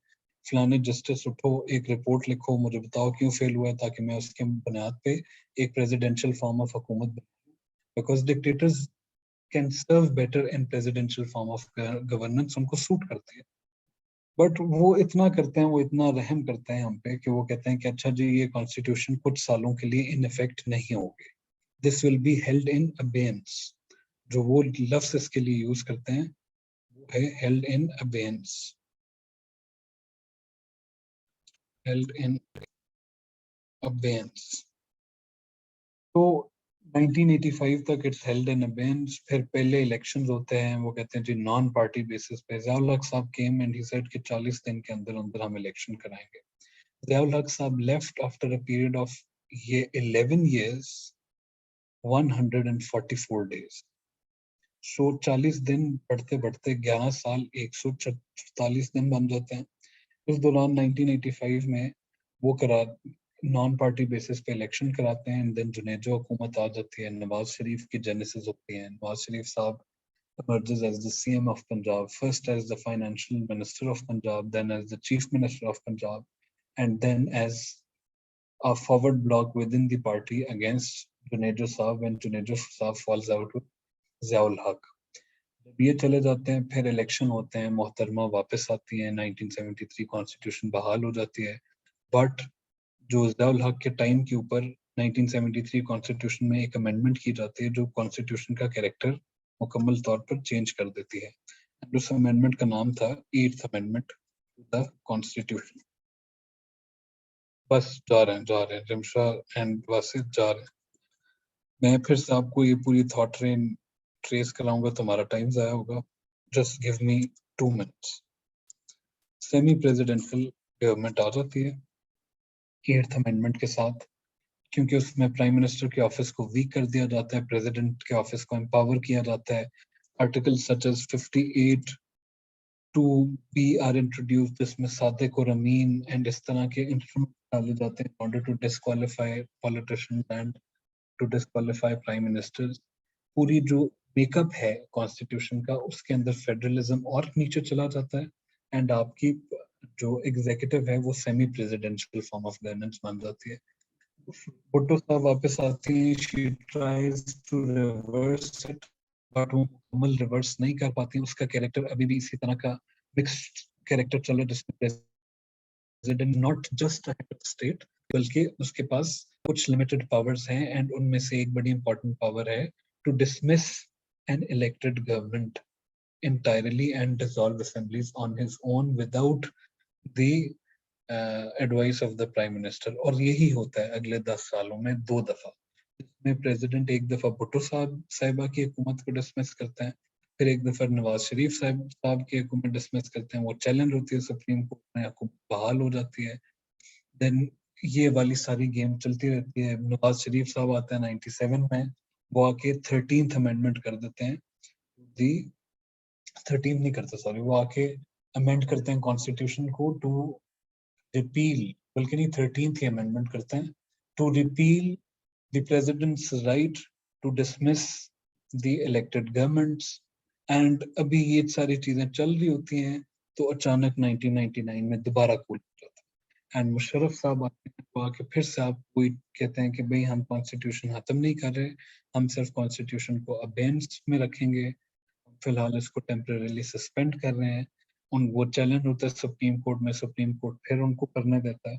Speaker 1: फलाने जस्टिस उठो एक रिपोर्ट लिखो मुझे बताओ क्यों फेल हुआ, ताकि मैं उसके बुनियाद पे एक प्रेसिडेंशियल फॉर्म ऑफ हुकूमत बनाऊं, because dictators can serve better in presidential form of governance, उनको सूट करती है। बट वो इतना करते हैं, वो इतना रहम करते हैं हम पे कि वो कहते हैं कि अच्छा जी ये कॉन्स्टिट्यूशन कुछ सालों के लिए इन इफेक्ट नहीं होगी, this will be held in abeyance. जो वो लफ्ज इसके लिए यूज करते हैं वो है held in abeyance, held in abeyance. तो 1985 तक इट्स हेल्ड इन अबेयंस। फिर पहले इलेक्शंस होते हैं, वो कहते हैं जी नॉन पार्टी बेसिस पे। ज़ियाउल हक साहब केम एंड ही सेड कि 40 दिन के अंदर अंदर हम इलेक्शन कराएंगे। ज़ियाउल हक साहब left after a period of ये 11 years 144 days। सो 40 दिन बढ़ते बढ़ते 11 साल 144 दिन बन जाते हैं। उस दौरान 1985 में वो करा नॉन पार्टी बेसिस पे इलेक्शन कराते हैं एंड देन जुनेजो हुकूमत आ जाती है, नवाज शरीफ की जेनेसिस होती है। नवाज शरीफ साहब emerges as the CM of Punjab, first as the financial minister of Punjab, then as the chief minister of Punjab, and then as a forward block within the party against Junaid Saab when Junaid Saab falls out with Ziaul Haq. जब ये चले जाते हैं फिर election होते हैं, मोहतरमा वापस आती है, 1973 कॉन्स्टिट्यूशन बहाल हो जाती है। बट जो ज़ियाउल हक के टाइम के ऊपर 1973 कॉन्स्टिट्यूशन में एक अमेंडमेंट की जाती है जो कॉन्स्टिट्यूशन का कैरेक्टर मुकम्मल तौर पर चेंज कर देती है। उस अमेंडमेंट का नाम था 8th amendment to the constitution. बस जा रहे हैं रिमशा एंड वासिद जा रहे हैं। मैं फिर से आपको ये पूरी थॉट ट्रेस कराऊंगा, तुम्हारा टाइम जाया होगा। Just give me 2 minutes। Semi presidential government आ जाती है 8th अमेंडमेंट के साथ, क्योंकि उसमें प्राइम मिनिस्टर के ऑफिस को वीक कर दिया जाता है, प्रेसिडेंट के ऑफिस को एम्पावर किया जाता है। Article such as 58 to be are introduce, जिसमें सादिक और अमीन एंड इस तरह के इंस्ट्रूमेंट डाले जाते हैं in order to disqualify politicians and to disqualify prime ministers. पूरी जो मेकअप है कॉन्स्टिट्यूशन का, उसके अंदर फेडरलिज्म और नीचे चला जाता है एंड आपकी जो एग्जीक्यूटिव है वो semi presidential form of governance बन जाती है. भुट्टो साहब वापस आती हैं, she tries to reverse it, but वो मुकम्मल रिवर्स नहीं कर पाती. उसका कैरेक्टर अभी भी इसी तरह का मिक्स्ड कैरेक्टर चल रहा है, जिसमें president not just head of state बल्कि उसके पास कुछ लिमिटेड पावर्स हैं एंड उनमें से एक बड़ी इंपॉर्टेंट पावर है to dismiss an elected government entirely and dissolve assemblies on his own without the advice of the prime minister. और यही होता है अगले 10 सालों में 2 दफा, जिसमें प्रेसिडेंट एक दफा भुट्टो साहिबा की हुकूमत को डिसमिस करते हैं, फिर एक दफा नवाज शरीफ साहब की हुकूमत डिसमिस करते हैं, वो चैलेंज होती है सुप्रीम कोर्ट में, हुकूमत बहाल हो जाती है. देन ये वाली सारी गेम चलती रहती है. नवाज शरीफ साहब आते हैं 97 में, वो आके 13th अमेंडमेंट कर देते हैं. दी 13 नहीं करते, सॉरी, वो आके अमेंड करते हैं कॉन्स्टिट्यूशन को टू रिपील, बल्कि नहीं 13th की अमेंडमेंट करते हैं to repeal the president's right to dismiss the elected governments. And अभी ये सारी चीजें चल रही होती हैं तो अचानक 1999 में दोबारा कूल हो जाता है एंड मुशर्रफ साहब आते हैं, तो आके फिर से आप कोई कहते हैं कि भाई हम कॉन्स्टिट्यूशन खत्म नहीं कर रहे, हम सिर्फ कॉन्स्टिट्यूशन को अबेंस में रखेंगे, फिलहाल इसको टेम्परेरीली सस्पेंड कर रहे हैं. उन वो चैलेंज होता है सुप्रीम कोर्ट में, सुप्रीम कोर्ट फिर उनको करने देता है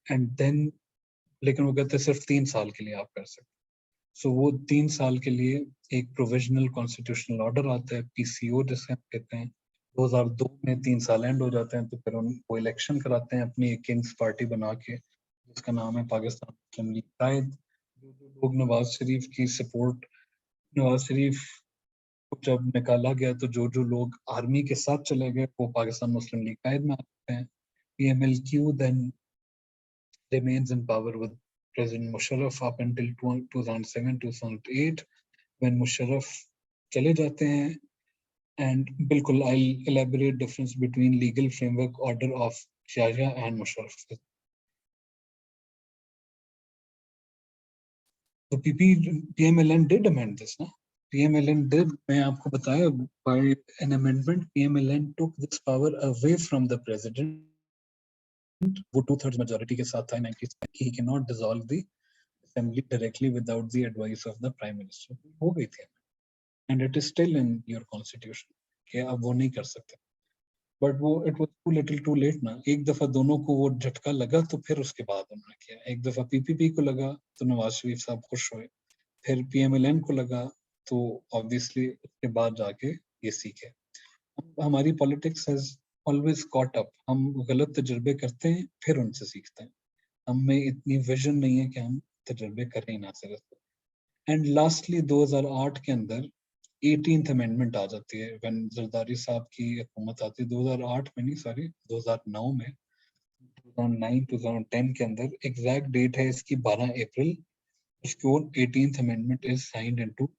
Speaker 1: एंड देन, लेकिन वो कहते हैं सिर्फ 3 साल के लिए आप कर सकते. सो वो 3 साल के लिए एक प्रोविजनल कॉन्स्टिट्यूशनल ऑर्डर आता है, पीसीओ जिसे हम कहते हैं. 2002 में 3 साल एंड हो जाते हैं तो फिर वो इलेक्शन कराते हैं अपनी एक किंग्स पार्टी बना के, जिसका नाम है पाकिस्तान मुस्लिम लीग कायद. जो लोग नवाज शरीफ की सपोर्ट, नवाज शरीफ जब निकाला गया तो जो जो लोग आर्मी के साथ चले गए वो पाकिस्तान मुस्लिम लीग कायद में आते हैं. PMLQ then remains in power with President Musharraf up until 2007-2008 when Musharraf चले जाते हैं. And बिल्कुल I'll elaborate difference between legal framework order of Sharia and Musharraf. So PMLN did amend this, ना? PMLN did, मैं आपको बताया, by an amendment PMLN took this power away from the president. वो 2/3 majority के साथ था 90s. He cannot dissolve the assembly directly without the advice of the prime minister. हो गई थी, and it is still in your constitution कि आप वो नहीं कर सकते. बट वो it was too little too late ना. एक दफा दोनों को वो झटका लगा तो फिर उसके बाद उन्होंने किया. एक दफा PPP को लगा तो नवाज शरीफ साहब खुश हुए, फिर PMLN को लगा तो ऑब्वियसली उसके बाद जाके ये सीखे. हमारी politics has always caught up. हम गलत तजुर्बे करते हैं फिर उनसे सीखते हैं. हमें इतनी विजन नहीं है कि हम तजुर्बे करें ही ना सिर्फ. एंड लास्टली 2008 के अंदर 18th अमेंडमेंट आ जाती है व्हेन जरदारी साहब की हुकूमत आती है. 2008 में नहीं, सॉरी 2009 में, 2009-2010 के अंदर एग्जैक्ट डेट है इसकी 12 अप्रैल. उसके बाद 18th amendment is signed into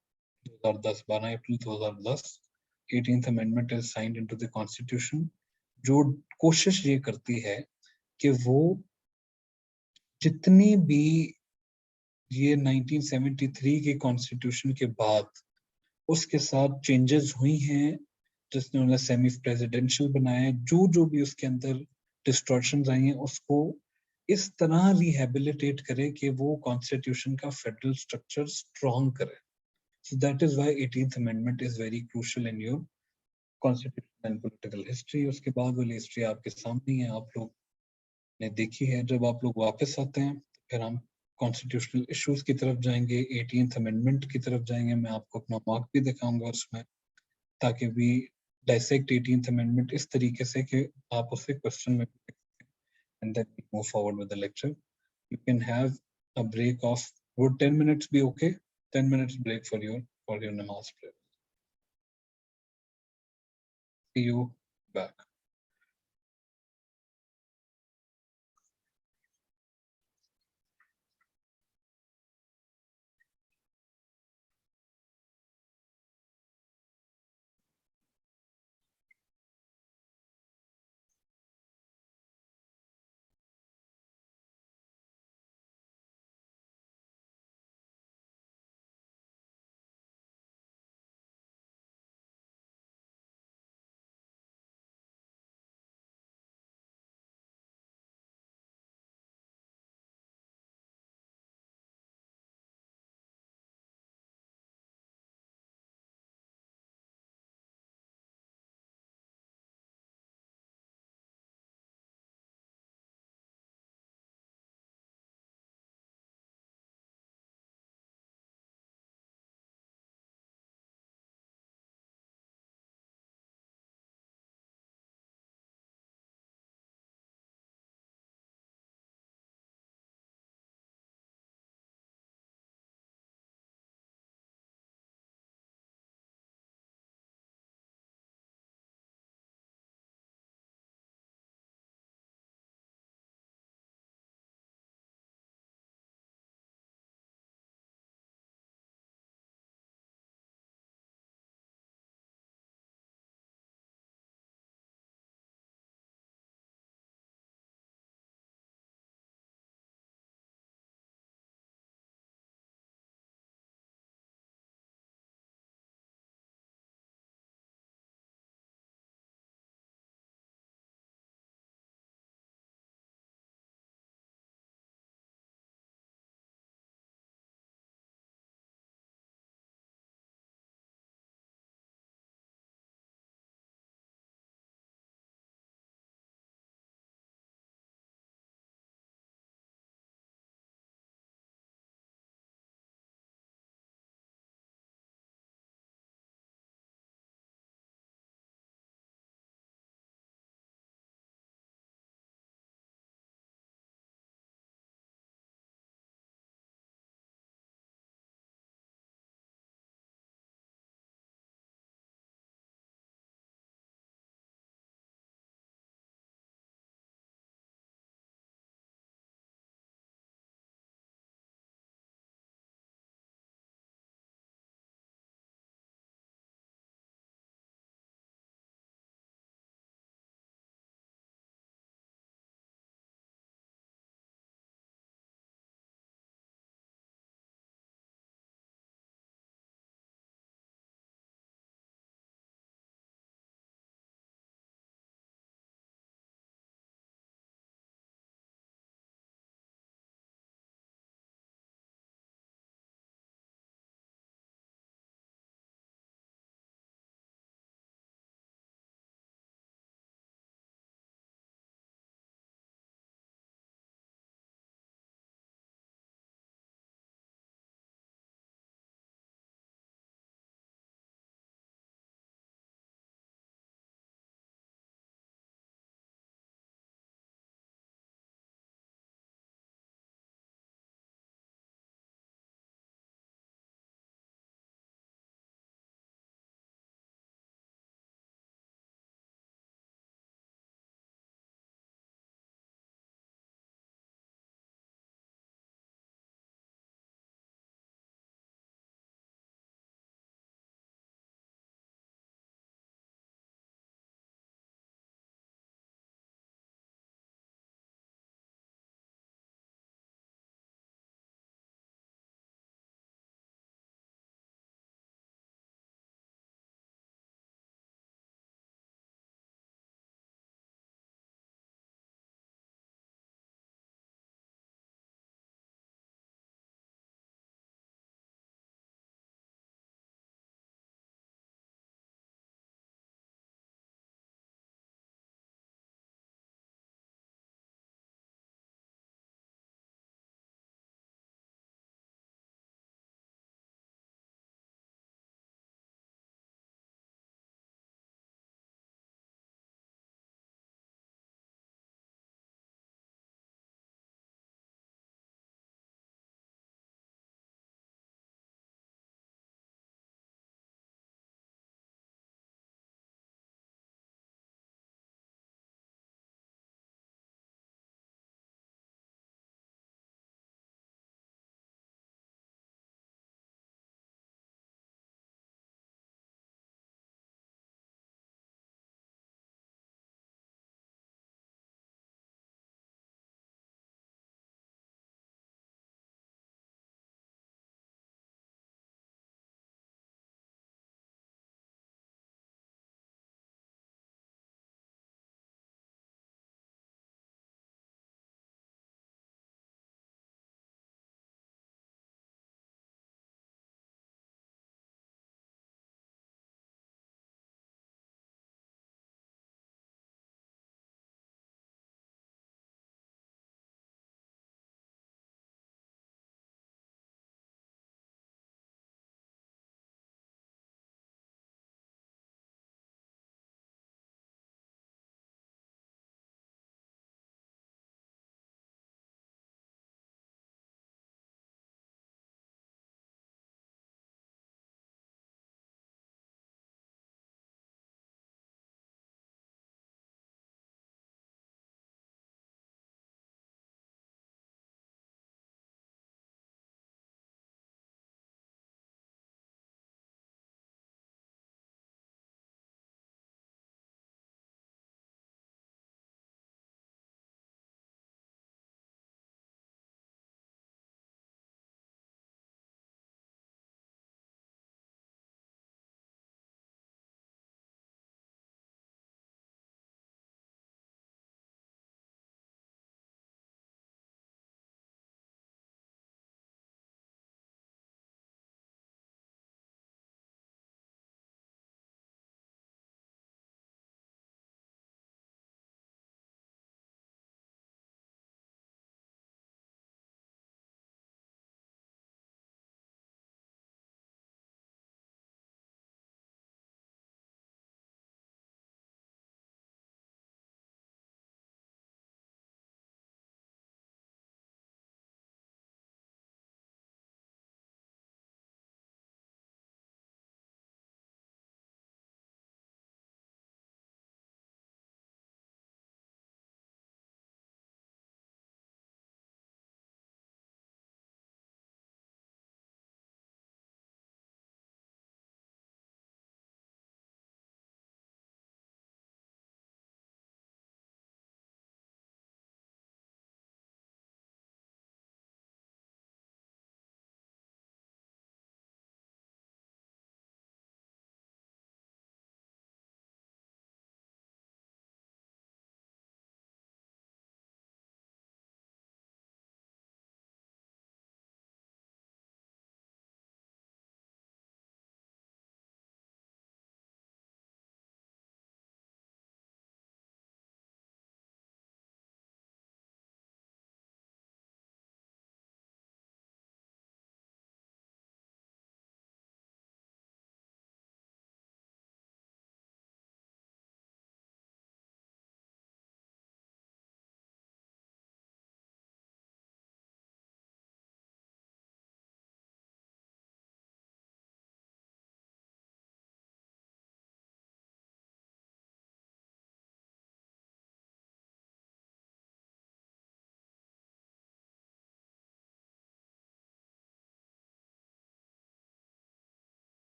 Speaker 1: 2010, 12 April 2010 18th amendment is signed into the constitution, जो कोशिश ये करती है कि वो जितनी भी ये 1973 के कॉन्स्टिट्यूशन के बाद उसके साथ चेंजेस हुई हैं, जिसने उन्हें सेमी प्रेसिडेंशियल बनाया है, जो जो भी उसके अंदर डिस्टॉर्शंस आई हैं, उसको इस तरह रिहेबिलिटेट करे कि वो कॉन्स्टिट्यूशन का फेडरल स्ट्रक्चर स्ट्रॉन्ग करे. So that is why 18th amendment is very crucial in your constitutional and political history. उसके बाद वाली हिस्ट्री आपके सामने है, आप लोग ने देखी है. जब आप लोग वापस आते हैं फिर हम कॉन्स्टिट्यूशनल इश्यूज की तरफ जाएंगे, 18th अमेंडमेंट की तरफ जाएंगे. मैं आपको अपना मार्क भी दिखाऊंगा उसमें, ताकि भी डायसेक्ट 18th अमेंडमेंट इस तरीके से कि आप उससे क्वेश्चन में, and then we move forward with the lecture. You can have a break of, would 10 minutes be okay? 10 minutes break for your namaz prayer. See you back.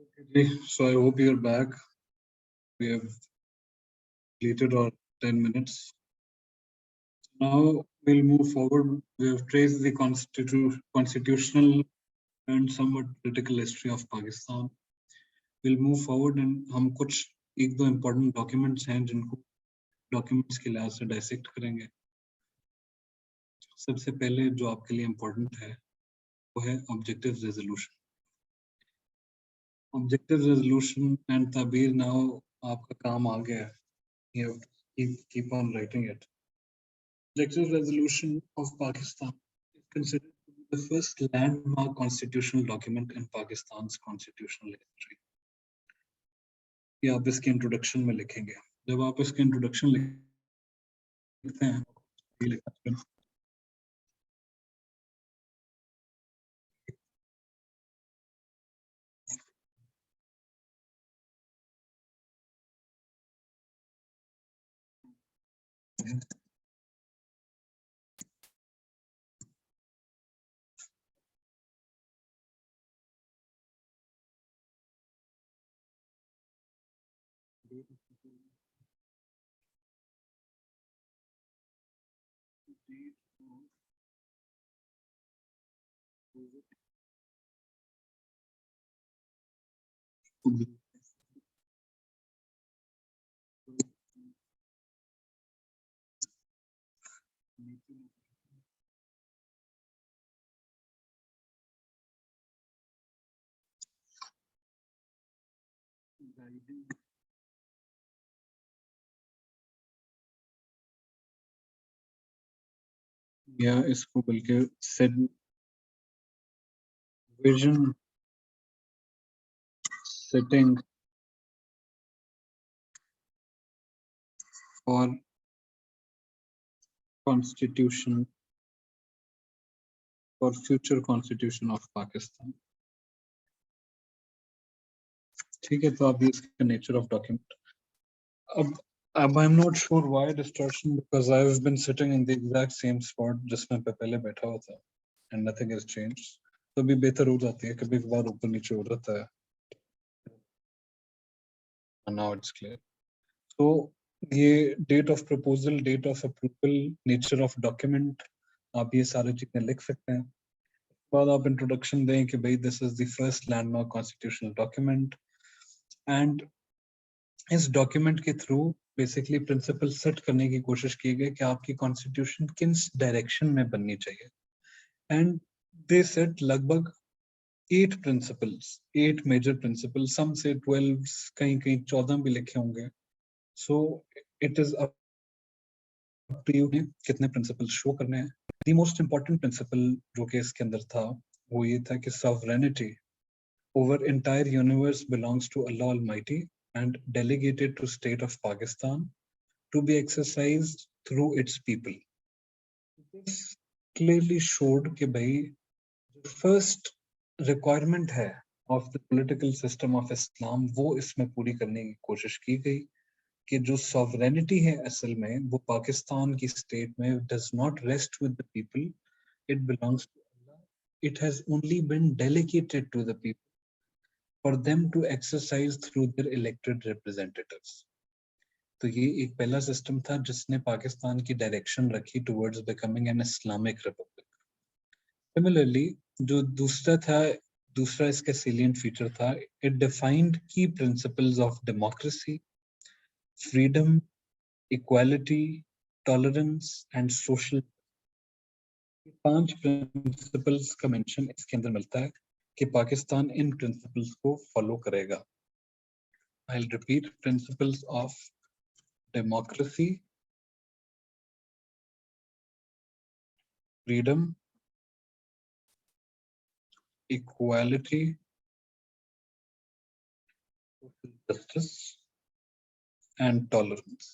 Speaker 1: Okay, so I hope you're back. We have completed our 10 minutes. Now we'll move forward. We have traced the constitutional and somewhat political history of Pakistan. We'll move forward and हम कुछ एक दो important documents हैं जिनको documents के लिहाज से dissect करेंगे. सबसे पहले जो आपके लिए important है वो है objective resolution. Objective resolution and Tabir now आपका काम आ गया है. You have to keep on writing it. Objective resolution of Pakistan is considered to be the first landmark constitutional document in Pakistan's constitutional history. ये आप इसके introduction में लिखेंगे. जब आप इसके इंट्रोडक्शन लिखते हैं ये लिखते हैं या इसको बल्कि set vision setting for constitution for future constitution of Pakistan. ठीक है, तो आप इसका nature of document. अब I'm not sure why distortion, because I've been sitting in the exact same spot जिसमें मैं पहले बैठा हुआ था and nothing has changed. तो भी बेहतर हो जाती है, कभी कभार ऊपर नीचे हो जाता है. And now it's clear. So ये date of proposal, date of approval, nature of document, आप ये सारी चीजें लिख सकते हैं. बाद आप इंट्रोडक्शन दें कि भाई this is the first landmark constitutional document and इस डॉक्यूमेंट के थ्रू बेसिकली प्रिंसिपल सेट करने की कोशिश की गई कि आपकी कॉन्स्टिट्यूशन किस डायरेक्शन में बननी चाहिए. एंड दे सेट लगभग 8 प्रिंसिपल्स, 8 मेजर प्रिंसिपल्स, सम से 12, कहीं कहीं 14 भी लिखे होंगे. So it is up to you कितने प्रिंसिपल्स शो करने हैं. द मोस्ट इंपॉर्टेंट प्रिंसिपल जो कि इसके अंदर था वो ये था कि sovereignty over entire universe belongs to Allah Almighty and delegated to state of Pakistan to be exercised through its people. This clearly showed कि भाई the first requirement है of the political system of Islam वो इसमें पूरी करने की कोशिश की गई कि जो sovereignty है असल में वो पाकिस्तान की स्टेट में does not rest with the people, it belongs to Allah. It has only been delegated to the people for them to exercise through their elected representatives. तो ये एक पहला सिस्टम था जिसने पाकिस्तान की डायरेक्शन रखी towards becoming an Islamic republic. Similarly, जो दूसरा इसका salient feature था, it defined key principles of democracy, freedom, equality, tolerance and social. 5 principles का mention इसके अंदर मिलता है कि पाकिस्तान इन principles को follow करेगा. I'll repeat: principles of democracy, freedom, equality, justice, and tolerance.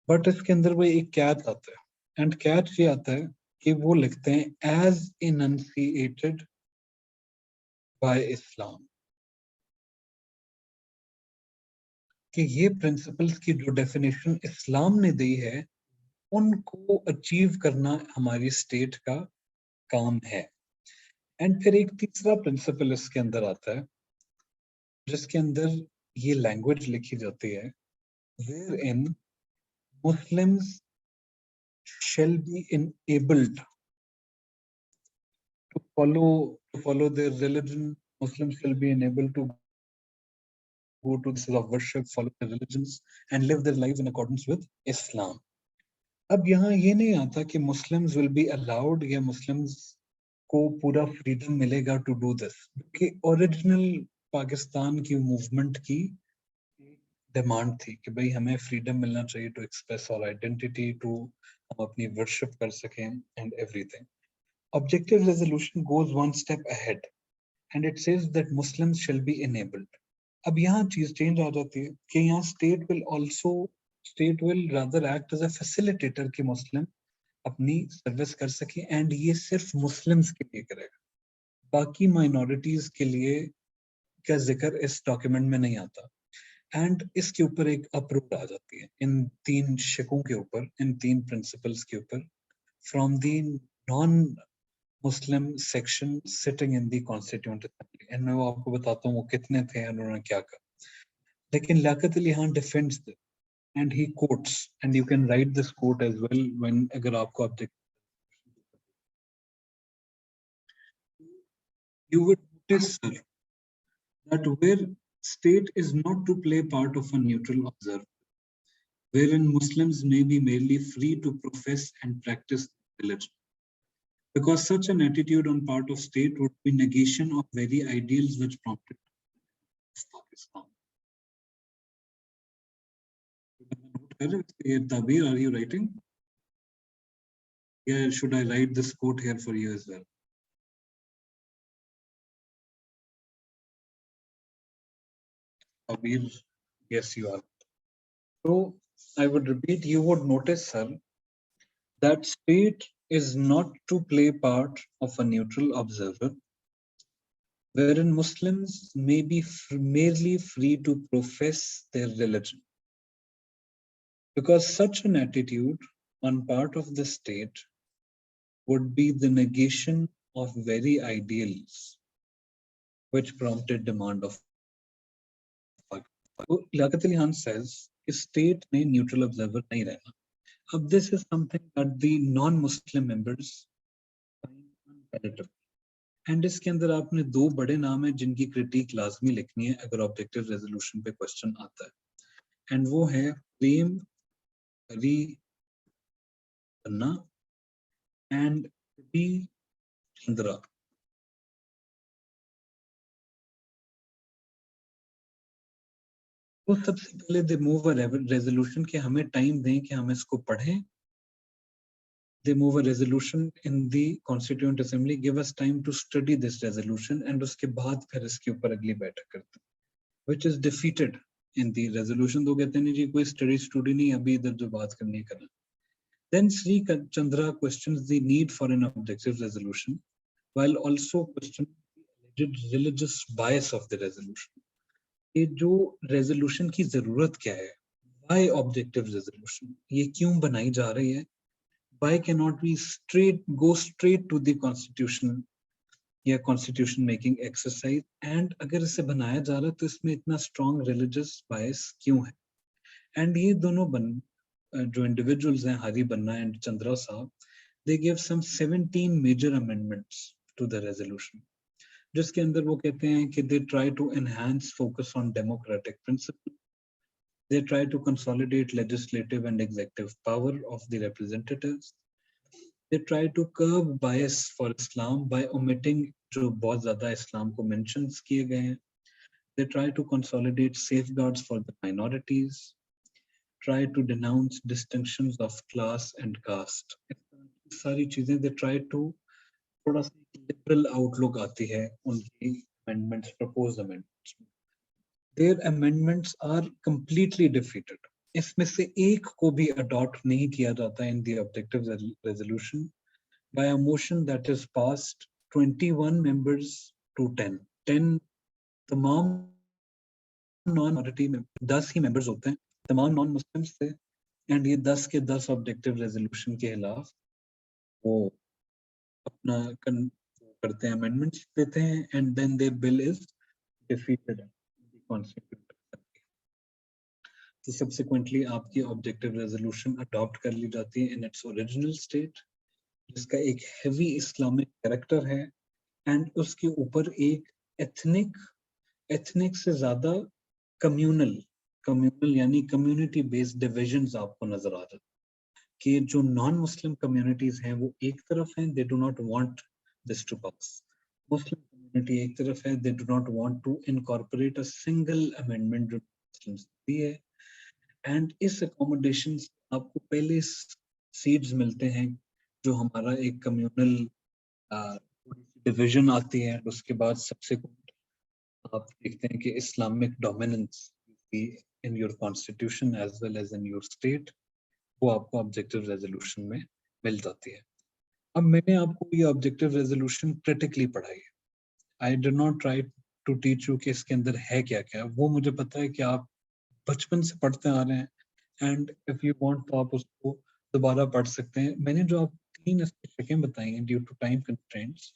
Speaker 1: But इसके अंदर वो एक कैच आता है, एंड कैच ये आता है कि वो लिखते हैं एज इनंसिएटेड बाय इस्लाम, कि ये प्रिंसिपल्स की जो डेफिनेशन इस्लाम ने दी है उनको अचीव करना हमारी स्टेट का काम है। एंड फिर एक तीसरा प्रिंसिपल इसके अंदर आता है जिसके अंदर ये लैंग्वेज लिखी जाती है, where in Muslims shall be enabled to follow their religion. Muslims shall be enabled to go to places of worship, follow their religions, and live their lives in accordance with Islam. अब यहाँ ये नहीं आता कि Muslims will be allowed या Muslims को पूरा freedom मिलेगा टू डू दिस, कि ओरिजिनल पाकिस्तान की मूवमेंट की डिमांड थी कि भाई हमें फ्रीडम मिलना चाहिए टू एक्सप्रेस आवर आइडेंटिटी, टू हम अपनी वर्शिप कर सकें and everything. Objective resolution goes one step ahead and it says that Muslims shall be enabled. अब यहाँ चीज चेंज आ जाती है कि यहाँ state will rather act as a facilitator कि मुस्लिम अपनी सर्विस कर सके, एंड ये सिर्फ मुस्लिम्स के लिए करेगा, बाकी माइनॉरिटीज के लिए का जिक्र इस डॉक्यूमेंट में नहीं आता. एंड इसके ऊपर एक अप्रोच आ जाती है इन तीन शिकों के ऊपर, इन तीन प्रिंसिपल्स के ऊपर, from the non Muslim section sitting in the constituent assembly. And मैं वो आपको बताता हूँ वो कितने थे और उन्होंने क्या कहा. लेकिन Liaquat Ali Khan defends this and he quotes, and you can write this quote as well when, अगर आपको object, you would notice, sir, that where state is not to play part of a neutral observer, wherein Muslims may be merely free to profess and practice religion, because such an attitude on part of state would be negation of very ideals which prompted Pakistan. Tabir, are you writing? Yeah, should I write this quote here for you as well? Tabir, yes, you are. So I would repeat, you would notice, sir, that state is not to play part of a neutral observer, wherein Muslims may be merely free to profess their religion, because such an attitude on part of the state would be the negation of very ideals which prompted demand of Pakistan. So Liaquat Ali Khan says state में neutral observer नहीं रहना. अब this is something that the non-Muslim members find imperative. And इसके अंदर आपने दो बड़े नाम है जिनकी क्रिटिक लाजमी लिखनी है अगर ऑब्जेक्टिव रेजोल्यूशन पे क्वेश्चन आता है, एंड वो है प्रेम हरी पन्ना एंड बी चंद्रा. तो सबसे पहले दे मूव अ रेजोल्यूशन कि हमें टाइम दें कि हम इसको पढ़ें. They move a resolution in the Constituent Assembly, give us time to study this resolution, and उसके बाद फिर इसके ऊपर अगली बैठक करते हैं, which is defeated in the resolution. तो कहते हैं जी कोई स्टडी नहीं, अभी इधर जो बात करनी है करना. Then Sri Chandra questions the need for an objective resolution, while also questioning the alleged religious bias of the resolution. ये जो resolution की जरूरत क्या है? Why objective resolution? ये क्यों बनाई जा रही है? Why cannot we go straight to the constitution या constitution making exercise? And अगर इसे बनाया जा रहा है तो इसमें इतना strong religious bias क्यों है? And ये दोनों जो individuals हैं, Hari Banna and Chandra साहब, they gave some 17 major amendments to the resolution, जिसके अंदर वो कहते हैं कि they try to enhance focus on democratic principle, they try to consolidate legislative and executive power of the representatives, they try to curb bias for Islam by omitting जो बहुत ज़्यादा इस्लाम को mentions किए गए हैं, they try to consolidate safeguards for the minorities, try to denounce distinctions of class and caste. सारी चीजें they try to थोड़ा सा liberal outlook आती है उनकी amendments, proposed amendments. Their amendments are completely defeated. इसमें से एक को भी adopt नहीं किया जाता in the objective resolution by a motion that is passed 21 members to 10. 10 तमाम non-minority में 10 ही members होते हैं, तमाम non-Muslims थे, एंड ये 10 के 10 ऑब्जेक्टिव रेजोल्यूशन के खिलाफ वो अपना करते हैं, अमेंडमेंट्स देते हैं, and then their bill is defeated in the constitution. तो सब्सिक्वेंटली आपकी ऑब्जेक्टिव रेजोल्यूशन अडॉप्ट कर ली जाती है इन इट्स ओरिजिनल स्टेट, जिसका एक हेवी इस्लामिक कैरेक्टर है, एंड उसके ऊपर एक एथनिक से ज्यादा कम्युनल कम्युनल यानी कम्युनिटी बेस्ड डिविजन्स आपको नजर आ जाते हैं कि जो नॉन मुस्लिम कम्युनिटीज हैं वो एक तरफ हैं, they do not want this to pass. Muslim community एक तरफ है, they do not want to incorporate a single amendment जो मुस्लिम्स दी है। एंड इस अकोमोडेशन आपको पहले सीड्स मिलते हैं, जो हमारा एक कम्युनल डिवीजन आती है, उसके बाद सबसे आप देखते हैं कि Islamic dominance in your constitution as well as in your state, वो आपको ऑब्जेक्टिव रेजोल्यूशन में मिल जाती है। अब मैंने आपको ये ऑब्जेक्टिव रेजोल्यूशन क्रिटिकली पढ़ाई है, I did not try to teach you कि इसके अंदर है क्या क्या, वो मुझे पता है कि आप बचपन से पढ़ते आ रहे हैं, एंड इफ यू वांट तो आप उसको दोबारा पढ़ सकते हैं। मैंने जो आप 3 शकें बताई हैं ड्यू टू टाइम कंस्ट्रेंट्स,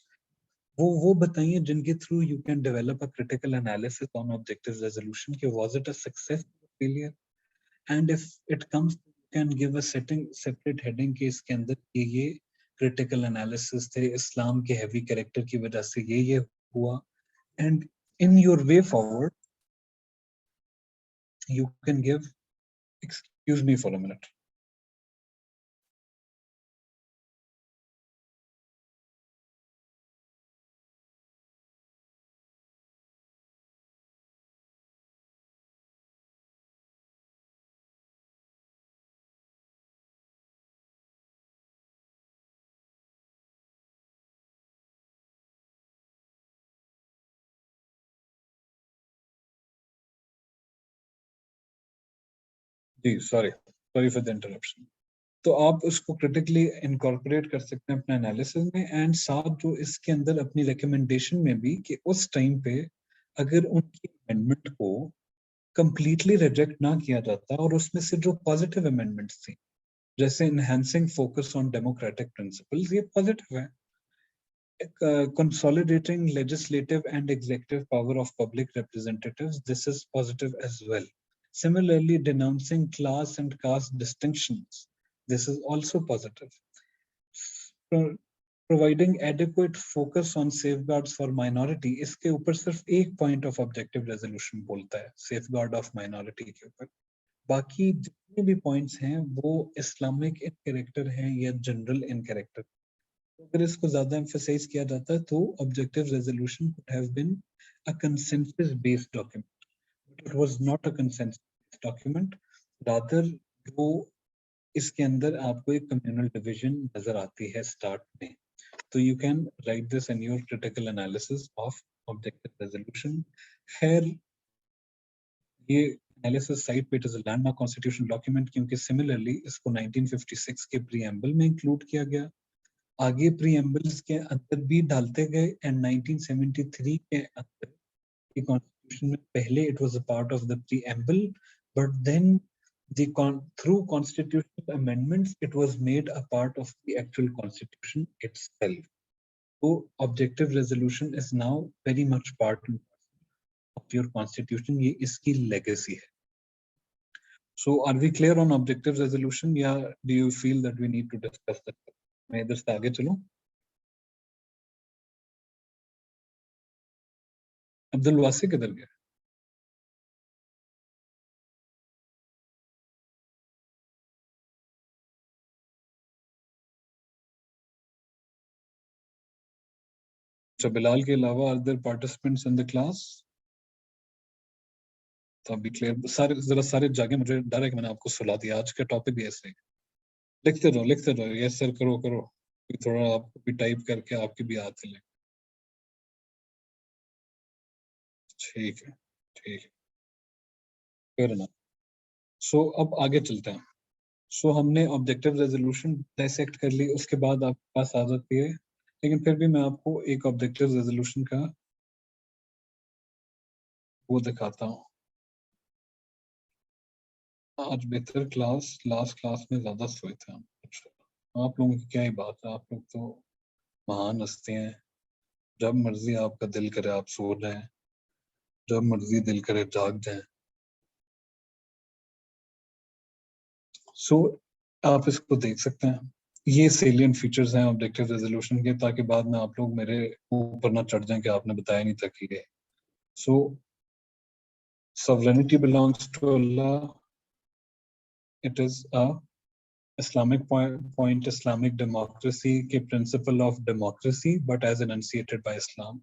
Speaker 1: वो बताइए जिनके through you can develop a critical analysis on objective resolution कि वाज इट अ सक्सेस और failure, and if it comes you can give a separate heading कि इसके अंदर ये क्रिटिकल एनालिसिस थे, इस्लाम के हैवी कैरेक्टर की वजह से ये हुआ, and in your way forward you can give, excuse me for a minute. जी सॉरी फॉर द इंटरप्शन। तो आप उसको क्रिटिकली इनकॉर्पोरेट कर सकते हैं अपने एनालिसिस में, एंड साथ जो इसके अंदर अपनी रिकमेंडेशन में भी कि उस टाइम पे अगर उनकी अमेंडमेंट को कंप्लीटली रिजेक्ट ना किया जाता और उसमें से जो पॉजिटिव अमेंडमेंट्स थी, जैसे enhancing focus on democratic principles, ये पॉजिटिव है। Consolidating legislative and executive power of public representatives, this is positive as well. Similarly, denouncing class and caste distinctions, this is also positive. Pro- Providing adequate focus on safeguards for minority, इसके ऊपर सिर्फ एक point of objective resolution बोलता है, safeguard of minority के ऊपर। बाकी जितने भी points हैं वो Islamic in character हैं या general in character। अगर इसको ज्यादा emphasize किया जाता है तो objective resolution could have been a consensus based document, but it was not a consensus based document, rather वो इसके अंदर आपको एक communal division नजर आती है स्टार्ट में। तो you can write this in your critical analysis of objective resolution। खैर ये एनालिसिस साइट पे it is a landmark constitution document, क्योंकि सिमिलरली इसको 1956 के प्रीएम्बल में इंक्लूड किया गया, आगे प्रीएम्बल्स के अंदर भी डालते गए, एंड 1973 के अंदर की कॉन्स्टिट्यूशन में पहले it was a part of the preamble, but then through constitutional amendments it was made a part of the actual constitution itself. So objective resolution is now very much part of your constitution, ये इसकी legacy है। So are we clear on objective resolution, या do you feel that we need to discuss that? मैं इधर से आगे चलूं? अब्दुल वासी किधर गया? अच्छा, बिलाल के अलावा other participants in the class? तो अभी क्लियर सारे, जरा सारे जागे, मुझे डर है कि मैंने आपको सुला दिया। आज का टॉपिक भी ऐसे ही, लिखते रहो, यस सर करो करो, थोड़ा आपको भी टाइप करके आपकी भी हाथ ले। ठीक है, ठीक है, फिर ना। सो अब आगे चलते हैं। सो हमने ऑब्जेक्टिव रेजोल्यूशन डाइसेक्ट कर ली, उसके बाद आपके पास आ जाती है, लेकिन फिर भी मैं आपको एक ऑब्जेक्टिव रेजोल्यूशन का वो दिखाता हूँ। आज बेहतर क्लास, लास्ट क्लास में ज्यादा सोए थे हम। अच्छा, आप लोगों की क्या ही बात है, आप लोग तो महान हस्ती हैं, जब मर्जी आपका दिल करे आप सो जाएं, जब मर्जी दिल करे जाग जाएं। सो आप इसको देख सकते हैं, ये सेलियंट फीचर्स हैं ऑब्जेक्टिव रेजोल्यूशन के, ताकि बाद में आप लोग मेरे ऊपर ना चढ़ जाएं कि आपने बताया नहीं था कि ये। सो sovereignty belongs to Allah. It is a Islamic point, Islamic democracy के principle of democracy, but as enunciated by Islam.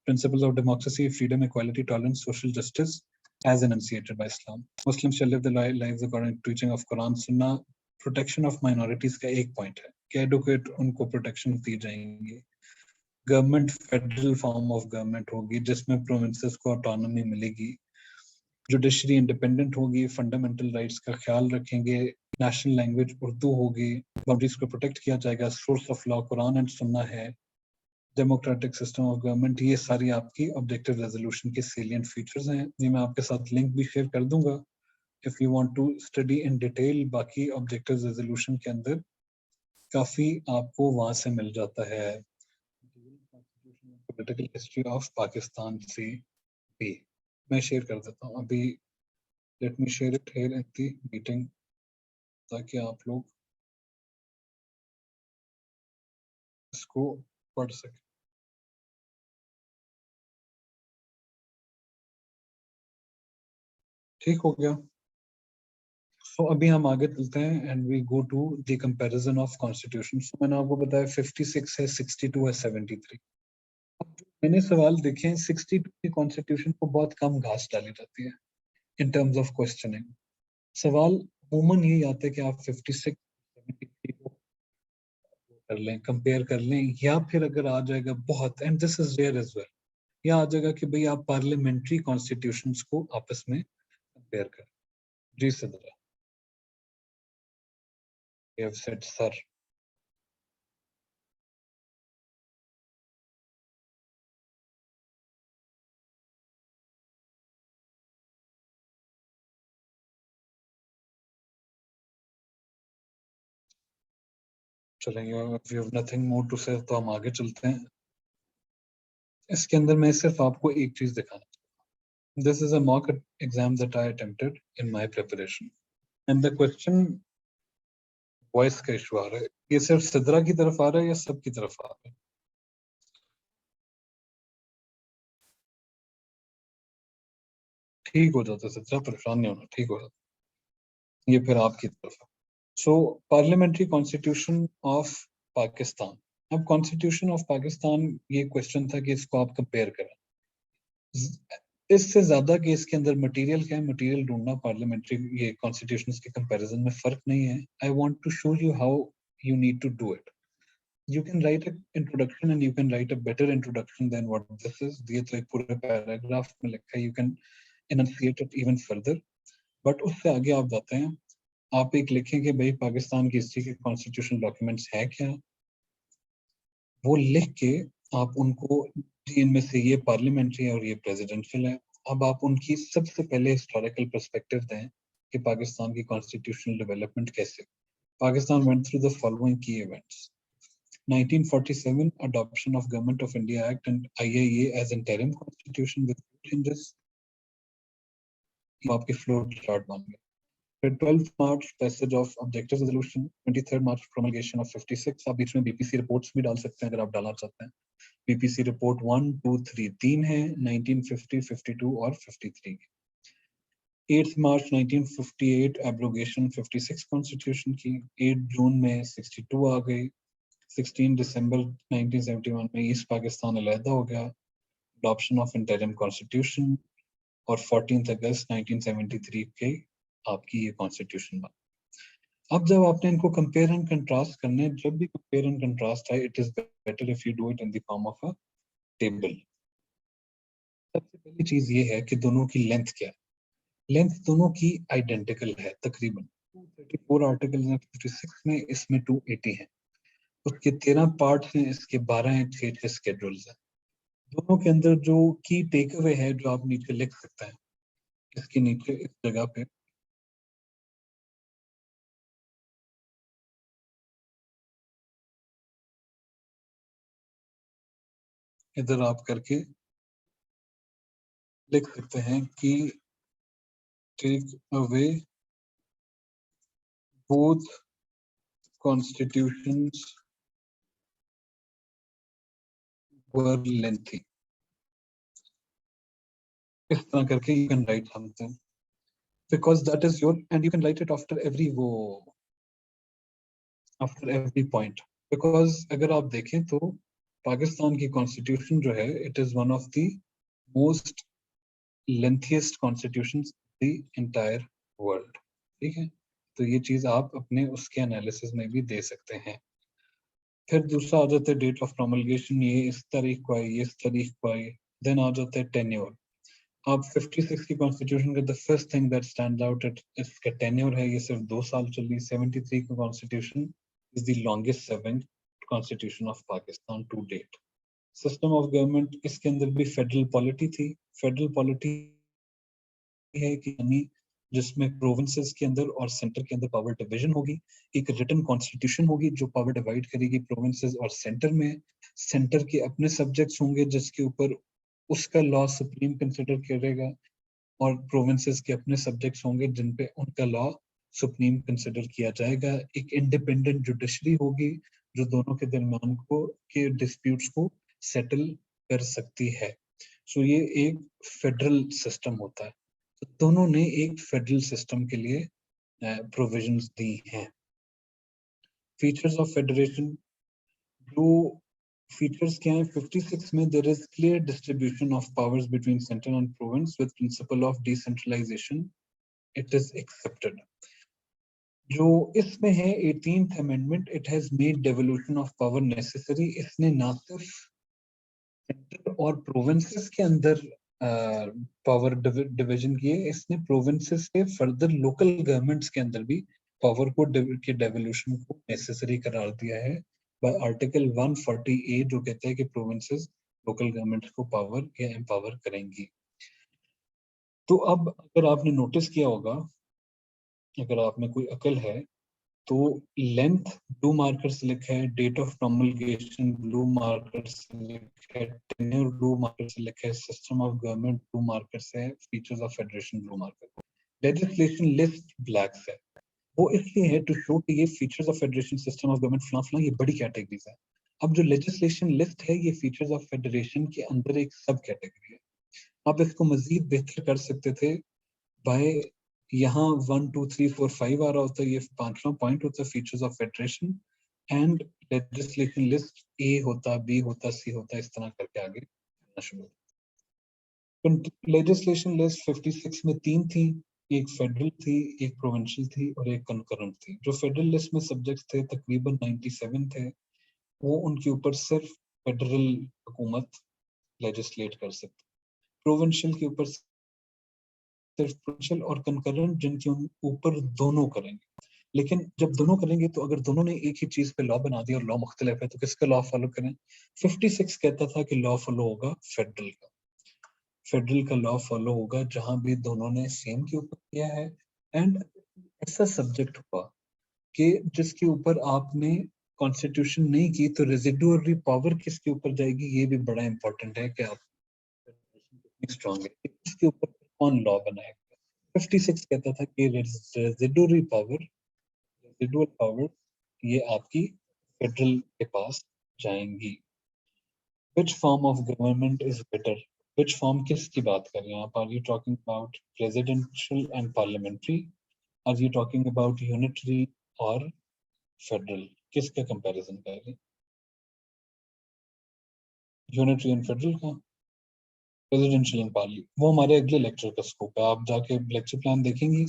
Speaker 1: Principles of democracy: freedom, equality, tolerance, social justice, as enunciated by Islam. Muslims shall live their lives according to teaching of Quran, Sunnah. Protection of minorities का एक point है कि educate उनको protection दी जाएंगी। Government federal form of government होगी जिसमें provinces को autonomy मिलेगी। जुडिशरी इंडिपेंडेंट होगी, फंडामेंटल राइट्स का ख्याल रखेंगे, नेशनल लैंग्वेज उर्दू होगी, बाउंड्रीज को प्रोटेक्ट किया जाएगा, source of law Quran and सुन्ना है, डेमोक्रेटिक सिस्टम ऑफ गवर्नमेंट। ये सारी आपकी ऑब्जेक्टिव रेजोल्यूशन के सेलिएंट फीचर्स हैं। ये मैं आपके साथ लिंक भी शेयर कर दूंगा if you want to study in detail. बाकी ऑब्जेक्टिव रेजोल्यूशन के अंदर काफी आपको वहां से मिल जाता है, पॉलिटिकल हिस्ट्री ऑफ पाकिस्तान से भी मैं शेयर कर देता हूँ अभी। Let me share it here in the meeting ताकि आप लोग इसको पढ़ सकें। ठीक हो गया। सो अभी हम आगे चलते हैं and we go to the comparison of constitution. So मैंने आपको बताया 56 है, 62 है, 73। अब जो मैंने सवाल देखे हैं 62 की कॉन्स्टिट्यूशन को बहुत कम घास डाली जाती है इन टर्म्स ऑफ क्वेश्चनिंग। सवाल अमूमन यही आता है कि आप 56 73 को कर लें, कंपेयर कर लें, या फिर अगर आ जाएगा बहुत, and this is rare as well, या आ जाएगा कि भाई आप पार्लियामेंट्री कॉन्स्टिट्यूशंस को आपस में कंपेयर करें। जी सदरा, you have said sir। चलेंगे, if you have nothing more to say तो हम आगे चलते हैं। इसके अंदर मैं सिर्फ आपको एक चीज दिखाना, this is a mock exam that I attempted in my preparation and the question voice का इशू आ रहा है। ये सिर्फ सिद्रा की तरफ आ रहा है या सब की तरफ आ रहा है? ठीक हो जाता है सिद्रा, परेशान नहीं होना, ठीक हो जाता है। ये फिर आपकी तरफ है। सो पार्लियामेंट्री कॉन्स्टिट्यूशन ऑफ पाकिस्तान। अब कॉन्स्टिट्यूशन ऑफ पाकिस्तान, ये क्वेश्चन था कि इसको आप कंपेयर करें। इससे ज्यादा कि इसके अंदर मटेरियल क्या है, मटेरियल ढूंढना पार्लियामेंट्री ये कॉन्स्टिट्यूशंस के कंपैरिजन में फर्क नहीं है। I want to show you how you need to do it. You can write a introduction and you can write a better introduction than what this is. ये तो एक पूरे पैराग्राफ में लिखा है, you can enunciate it even further। बट उससे आगे आप जाते हैं, आप एक लिखें कि भाई पाकिस्तान की हिस्ट्री के कॉन्स्टिट्यूशनल डॉक्यूमेंट्स है क्या, वो लिख के आप उनको, इनमें से ये पार्लियामेंट्री है और ये प्रेसिडेंशियल है। अब आप उनकी सबसे पहले हिस्टोरिकल पर्सपेक्टिव दें कि पाकिस्तान की कॉन्स्टिट्यूशनल डेवलपमेंट कैसे। Pakistan went through the following key events: 1947 adoption of Government of India Act and IIA as interim constitution with changes। आपके फ्लो चार्ट बन गए। फिर 12th March passage of objective resolution, 23rd March promulgation of 56। आप बीच में BPC reports भी डाल सकते हैं अगर आप डालना चाहते हैं। बीपीसी रिपोर्ट 1 2 3 तीन है, 1950 52 और 53 की। 8th March 1958 एब्रोगेशन 56 कॉन्स्टिट्यूशन की। 8 जून में 62 आ गई। 16 दिसंबर 1971 में ईस्ट पाकिस्तान अलहदा हो गया, अडॉप्शन ऑफ इंटरिम कॉन्स्टिट्यूशन। और 14 अगस्त 1973 के आपकी ये कॉन्स्टिट्यूशन बना। अब जब आपने इनको कंपेयर एंड कंट्रास्ट करने, जब भी कंपेयर एंड कंट्रास्ट है, it is better if you do it in the form of a table. सबसे पहली चीज ये है कि दोनों की लेंथ क्या है। लेंथ दोनों की आइडेंटिकल है तकरीबन। 234 आर्टिकल्स हैं 56 में, इसमें 280 हैं। उसके 13 पार्ट्स हैं, इसके 12 हैं, 6 स्केड्यूल्स हैं। दोनों के अंदर जो की टेक अवे है जो आप नीचे लिख सकते हैं, इसके नीचे इस जगह पे इधर आप करके लिख सकते हैं कि take away both constitutions were lengthy. इस तरह करके you can write something because that is your, and you can write it after every point, because अगर आप देखें तो पाकिस्तान की कॉन्स्टिट्यूशन जो है it is one of the most lengthiest constitutions in the entire world. ठीक है, तो ये चीज आप अपने उसके एनालिसिस में भी दे सकते हैं. फिर दूसरा आ जाता है डेट ऑफ प्रोमलगेशन, ये इस तारीख को आई, ये इस तारीख को आई. देन आ जाता है टेन्योर. अब 56 की कॉन्स्टिट्यूशन का the first thing that stand out इसका टेन्योर है, ये सिर्फ 2 साल चली. 73 का constitution is the longest serving constitution of Pakistan to date. System of government, इसके अंदर भी फेडरल पॉलिटी थी. फेडरल पॉलिटी है कि यानी जिसमें प्रोविंसेस के अंदर और सेंटर के अंदर पावर डिवीजन होगी. एक रिटन कॉन्स्टिट्यूशन होगी जो पावर डिवाइड करेगी प्रोविंसेस और सेंटर में. सेंटर के अपने सब्जेक्ट्स होंगे जिसके ऊपर उसका लॉ सुप्रीम कंसिडर करेगा, और प्रोविंसेस के अपने सब्जेक्ट्स होंगे जिन पे उनका लॉ सुप्रीम कंसिडर किया जाएगा. एक इंडिपेंडेंट जुडिशरी होगी जो दोनों के दरमियान को के डिस्प्यूट्स को सेटल कर सकती है. सो ये एक फेडरल सिस्टम होता है. तो दोनों ने एक फेडरल सिस्टम के लिए प्रोविजंस दी हैं. फीचर्स ऑफ फेडरेशन, जो फीचर्स क्या हैं 56 में, there is clear distribution of powers between centre and province with principle of decentralisation, it is accepted. जो इसमें है 18th amendment, it has made devolution of power necessary. इसने ना सिर्फ सेंटर और प्रोविंसेस के अंदर पावर डिवीजन किए, इसने प्रोविंसेस से फर्दर लोकल गवर्नमेंट्स के अंदर भी पावर को के डेवोल्यूशन को नेसेसरी करार दिया है बाय आर्टिकल 140A, जो कहता है कि प्रोविंसेस लोकल गवर्नमेंट्स को पावर या एम्पावर करेंगी. तो अब अगर आपने नोटिस किया होगा, अगर आप में कोई अकल है, तो लेंथ ब्लू मार्कर से लिखा है, डेट ऑफ प्रोमलगेशन ब्लू मार्कर से लिखा है, टेन्योर ब्लू मार्कर से लिखा है, system of government blue marker से है, features of federation blue marker. Legislation list black से. वो इसलिए है टू शो कि ये features of federation, system of government, फला फला, ये बड़ी कैटेगरीज है. अब जो लेजिस्लेशन लिस्ट है ये फीचर्स ऑफ फेडरेशन के अंदर एक सब कैटेगरी है. आप इसको मजीद बेहतर कर सकते थे बाय यहाँ 1 2 3 4 5 आ रहा होता है, ये 5वां पॉइंट होता है features of federation, and legislation list A होता, बी होता, सी होता, इस तरह करके आगे शुरू. लेजिस्लेशन लिस्ट 56 में 3 थी, एक फेडरल थी, एक प्रोविंशियल थी और एक कंकरेंट थी. जो फेडरल लिस्ट में सब्जेक्ट्स थे तकरीबन 97 थे, वो उनके ऊपर सिर्फ फेडरल हुकूमत लेजिस्लेट कर सकती. प्रोविंशियल के ऊपर सिर्फ प्रोविंशियल और कंकरेंट जिनके ऊपर दोनों करेंगे. लेकिन जब दोनों करेंगे तो अगर दोनों ने एक ही चीज पे लॉ बना दिया और लॉ मुख्तलिफ है तो किसका लॉ फॉलो करें. 56 कहता था कि लॉ फॉलो होगा फेडरल का. फेडरल का लॉ फॉलो होगा जहां भी दोनों ने सेम के ऊपर किया है. एंड ऐसा सब्जेक्ट हुआ कि जिसके ऊपर आपने कॉन्स्टिट्यूशन नहीं की तो रेजिडुअरी पावर किसके ऊपर जाएगी, ये भी बड़ा इंपॉर्टेंट है कि आप कितनी स्ट्रांग है, इसके ऊपर कौन लॉ बनाएगा. 56 कहता था कि रेजिडुअरी पावर, रेजिडुअल पावर ये आपकी फेडरल के पास जाएंगी. Which form of government is better? Which form किसकी बात कर रहे हैं आप? Are you talking about presidential and parliamentary? Are you talking about unitary or federal? किसका comparison कर रहे हैं? Unitary and federal का? Presidential and parliamentary. वो हमारे अगले लेक्चर का स्कोप है. आप जाके लेक्चर प्लान देखेंगी,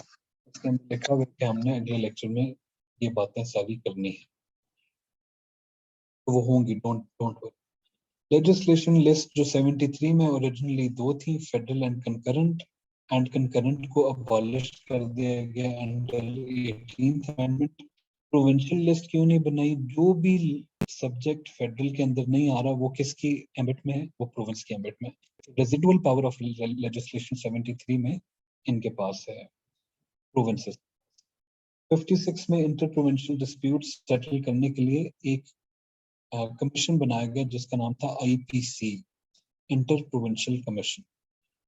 Speaker 1: उसके अंदर लिखा हुआ है कि हमने अगले लेक्चर में ये बातें सारी करनी है, तो वो होंगी. Don't worry. लेजिस्लेशन लिस्ट जो 73 में ओरिजिनली 2 थी, federal and concurrent, and concurrent को अबॉलिश कर दिया गया under 18th amendment. Provincial list क्यों नहीं बनाई? जो भी सब्जेक्ट फेडरल के अंदर नहीं आ रहा वो किसकी एम्बिट में है? वो प्रोविंस की एम्बिट में. रेजिडुअल पावर ऑफ लेजिस्लेशन 73 में इनके पास है प्रोविंसेस. 56 में इंटर प्रोविंशियल डिस्प्यूट्स सेटल करने के लिए एक कमीशन बनाया गया जिसका नाम था IPC, इंटर प्रोविंशियल कमीशन,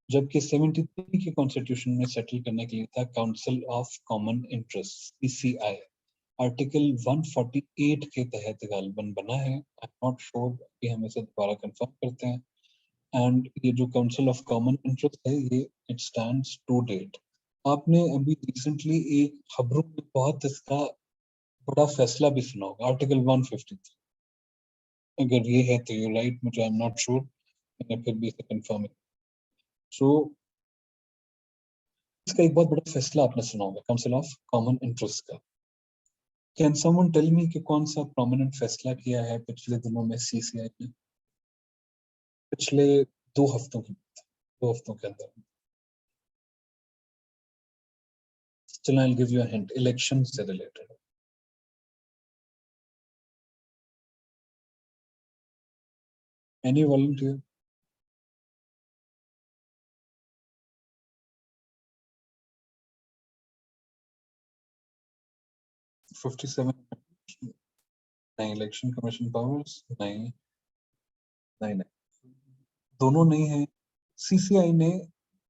Speaker 1: जबकि 73 के कॉन्स्टिट्यूशन में सेटल करने के लिए था council of common interest CCI। Article 148 के तहत गालबन बना है। आई एम नॉट श्योर कि हम इसे दोबारा कंफर्म करते हैं। एंड ये जो काउंसिल ऑफ कॉमन इंटरेस्ट है ये इट स्टैंड्स टू डेट। आपने अभी रिसेंटली एक खबरों में बहुत इसका बड़ा फैसला भी सुना होगा, आर्टिकल 153। अगर ये है तो यू राइट, मुझे आई एम नॉट श्योर, मैंने फिर भी इसे कंफर्म। सो इसका एक बहुत बड़ा फैसला आपने सुना होगा काउंसिल ऑफ कॉमन इंटरेस्ट का। कैन समवन टेल मी कि कौन सा प्रोमिनेंट फैसला किया है पिछले दिनों में CCI ने, पिछले 2 हफ्तों की, 2 हफ्तों के अंदर? चलो I will give you a hint, election से रिलेटेड। Any volunteer? Fifty seven? नहीं। Election commission powers? नहीं नहीं नहीं, दोनों नहीं है। CCI ने,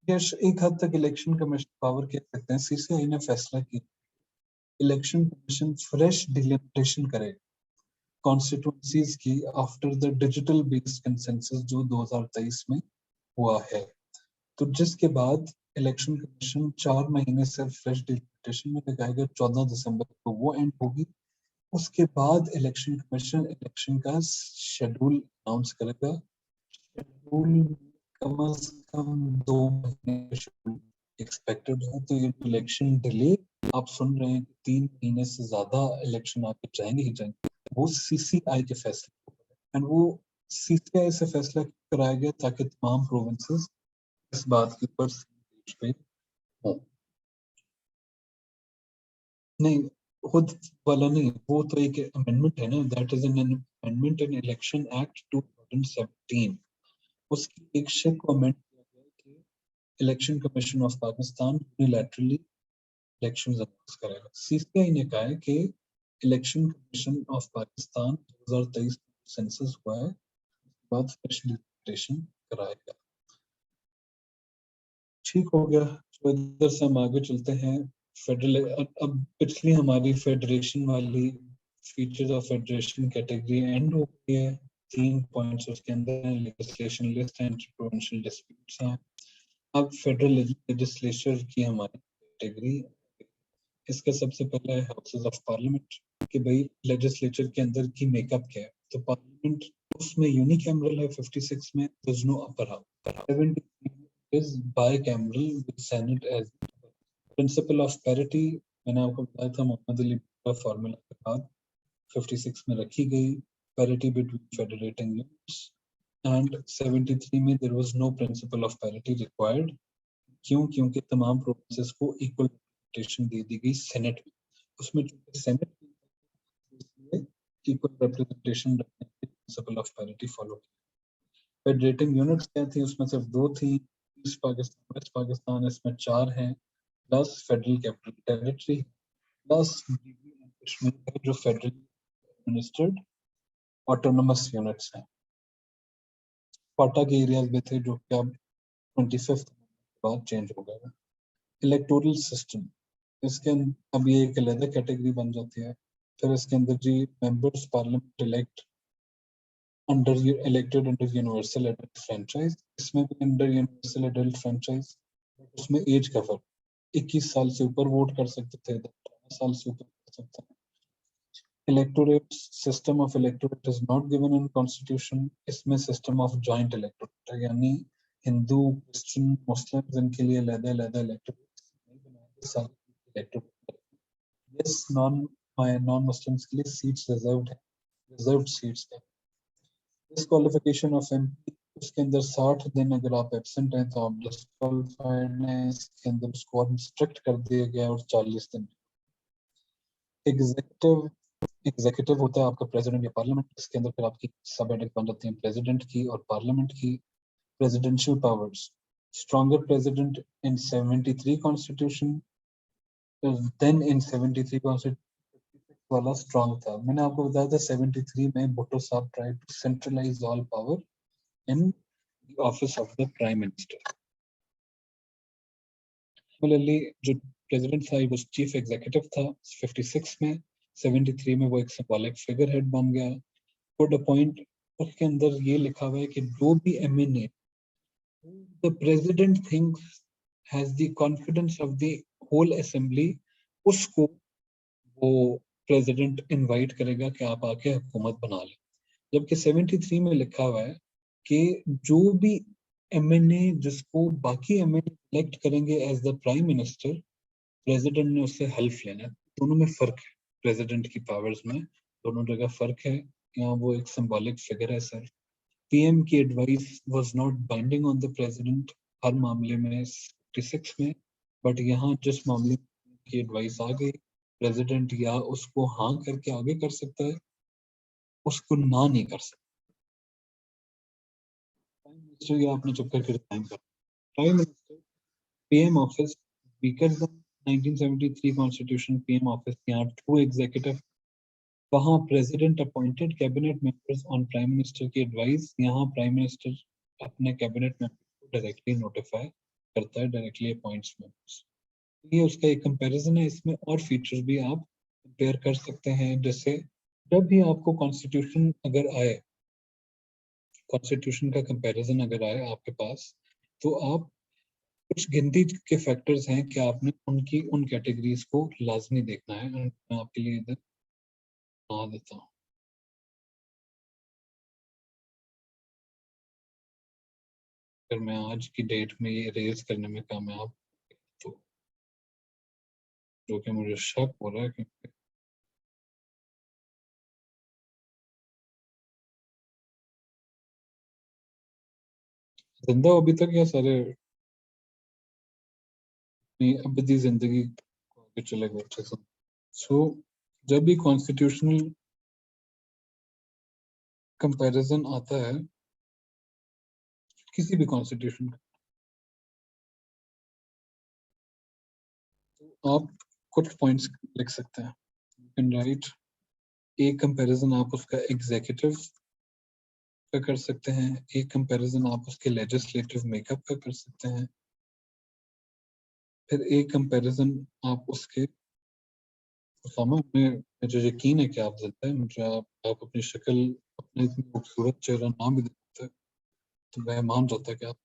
Speaker 1: यश एक हद तक इलेक्शन कमीशन पावर कह सकते हैं। CCI ने फैसला किया इलेक्शन कमीशन फ्रेश डिलिमिटेशन करे कॉन्स्टिट्यूएंसीज की after the digital based consensus जो 2023 में हुआ है। तो जिसके बाद इलेक्शन कमीशन 4 महीने से फ्रेश डिलिमिटेशन में लगाएगा, 14 दिसंबर को वो एंड होगी। उसके बाद इलेक्शन कमीशन इलेक्शन का शेड्यूल अनाउंस करेगा। शेड्यूल कम से कम 2 महीने शेड्यूल एक्सपेक्टेड है। तो ये इलेक्शन डिले आप सुन रहे हैं, 3 महीने से ज्यादा इलेक्शन आगे जाएंगे ही जाएंगे, वो CCI के फैसले। एंड वो CCI से फैसला कराया गया ताकि तमाम प्रोविंसेस इस बात के ऊपर पे हो। नहीं, खुद वाला नहीं, वो तो एक अमेंडमेंट है ना, that is an amendment in election act 2017। उसकी एक शिप को अमेंड किया गया कि election commission of Pakistan unilaterally elections announce करेगा। CCI ने कहा है कि election commission of Pakistan 2023 census हुआ है, बाद फ्रेश डिलिमिटेशन कराएगा। ठीक हो गया। तो इधर से हम आगे चलते हैं। फेडरल, अब पिछली हमारी फेडरेशन वाली features of federation category and हो गई है। 3 पॉइंट्स उसके अंदर हैं, legislation list and provincial disputes हैं। अब फेडरल लेजिस्लेचर की हमारी कैटेगरी, इसका सबसे पहला है हाउसेस ऑफ पार्लियामेंट, कि भाई लेजिस्लेचर के अंदर की मेकअप क्या है। तो पार्लियामेंट उसमें यूनिकैमरल है 56 में, there is no upper house. 73 is bicameral with senate as principle of parity. मैंने आपको बताया था मोहम्मद अली का फार्मूला के बाद 56 में रखी गई parity between federating units. And 73 में there was no principle of parity required. क्यों? क्योंकि तमाम प्रोविंसेस को इक्वल रिप्रेजेंटेशन दे दी गई सेनेट में। उसमें सेनेट इक्वल रिप्रेजेंटेशन रखने के प्रिंसिपल ऑफ पैरिटी फॉलो किया। फेडरेटिंग यूनिट्स क्या थी? उसमें सिर्फ 2 थी, ईस्ट पाकिस्तान, वेस्ट पाकिस्तान, इसमें 4 हैं, plus federal capital territory, plus Kashmir जो फेडरल एडमिनिस्ट्रेड ऑटोनोमस यूनिट्स हैं। पाटा के एरियाज में थे जो कि अब 25th बाद चेंज हो गए। इलेक्टोरल सिस्टम, इसके अब ये एक अलग कैटेगरी बन जाती है। फिर इसके अंदर जी members parliament elect under elected under universal adult franchise, इसमें भी अंडर यूनिवर्सल एडल्ट फ्रेंचाइज। उसमें एज का फर्क, 21 साल से ऊपर वोट कर सकते थे, 18 साल से ऊपर कर सकते हैं। Electorate system of electorate is not given in constitution. इसमें सिस्टम ऑफ जॉइंट इलेक्टोरेट है, यानी हिंदू, क्रिश्चियन, मुस्लिम इनके लिए अलग-अलग इलेक्टोरेट नहीं बनाए, सारे इलेक्टोरेट। यस, नॉन मुस्लिम्स के लिए सीट्स रिजर्व्ड है, रिजर्व्ड सीट्स है। डिस्क्वालिफिकेशन ऑफ एमपी, उसके अंदर 60 दिन अगर आप एब्सेंट हैं तो आप डिस्क्वालिफाइड हैं। इसके अंदर उसको और स्ट्रिक्ट कर दिया गया और 40 दिन। एग्जीक्यूटिव, एग्जीक्यूटिव होता है आपका प्रेसिडेंट या पार्लियामेंट, इसके अंदर फिर आपकी सब हेडिंग बन जाती हैं प्रेसिडेंट की और पार्लियामेंट की। Presidential powers, stronger president in 73 constitution, then in 73 constitution वाला स्ट्रॉन्ग था। मैंने आपको बताया था 73 में भुट्टो साहब try to centralise all power in the office of the Prime Minister. Similarly, जो president था वो chief executive था 56 में, 73 में वो एक symbolic figurehead बन गया. Could appoint, उसके अंदर ये लिखा हुआ है कि जो भी MNA the president thinks has the confidence of the whole assembly, उसको वो president invite करेगा कि आप आके हुकूमत बना लें. जबकि 73 में लिखा हुआ है कि जो भी MNA जिसको बाकी MNA elect करेंगे as the prime minister, president ने उससे help लेना है. दोनों में फर्क है, president की powers में दोनों जगह फर्क है. यहाँ वो एक symbolic figure है सर. PM की advice was not binding on the president हर मामले में 56 में, but यहाँ जिस मामले की advice आ गई, president या उसको हाँ करके आगे कर सकता है, उसको ना नहीं कर सकता. प्राइम मिनिस्टर या आपने चुप करके रिजाइन कर. Prime minister PM office weaker than 1973 constitution. PM office यहाँ true executive, वहाँ president appointed cabinet members on prime minister की एडवाइस. यहाँ प्राइम मिनिस्टर अपने कैबिनेट मेंबर्स को डायरेक्टली नोटिफाई करता है, डायरेक्टली अपॉइंट्स मेंबर्स. ये उसका एक कंपैरिजन है. इसमें और फीचर्स भी आप कंपेयर कर सकते हैं. जैसे जब भी आपको कॉन्स्टिट्यूशन अगर आए, कॉन्स्टिट्यूशन का कंपैरिजन अगर आए आपके पास, तो आप कुछ गिनती के फैक्टर्स हैं कि आपने उनकी उन कैटेगरीज को लाजमी देखना है. मैं आपके लिए इधर बना देता हूँ. अगर मैं आज की डेट में ये रेज करने में कामयाब, तो जो कि मुझे शक हो रहा है क्योंकि जिंदा अभी तक या सारे अबदी जिंदगी को आगे चले गए अच्छे से. सो जब भी कॉन्स्टिट्यूशनल कंपैरिजन आता है किसी भी कॉन्स्टिट्यूशन का, तो आप कुछ पॉइंट्स लिख सकते हैं. यू कैन राइट एक कंपैरिजन आप उसका एग्जीक्यूटिव का कर सकते हैं, एक कंपैरिजन आप उसके लेजिस्लेटिव मेकअप का कर सकते हैं, फिर एक कंपैरिजन आप उसके उसामा में. मुझे यकीन है कि आप जिंदा है. मुझे आप अपनी शक्ल, अपने इतनी खूबसूरत चेहरा ना भी देखते तो मैं मान जाता कि आप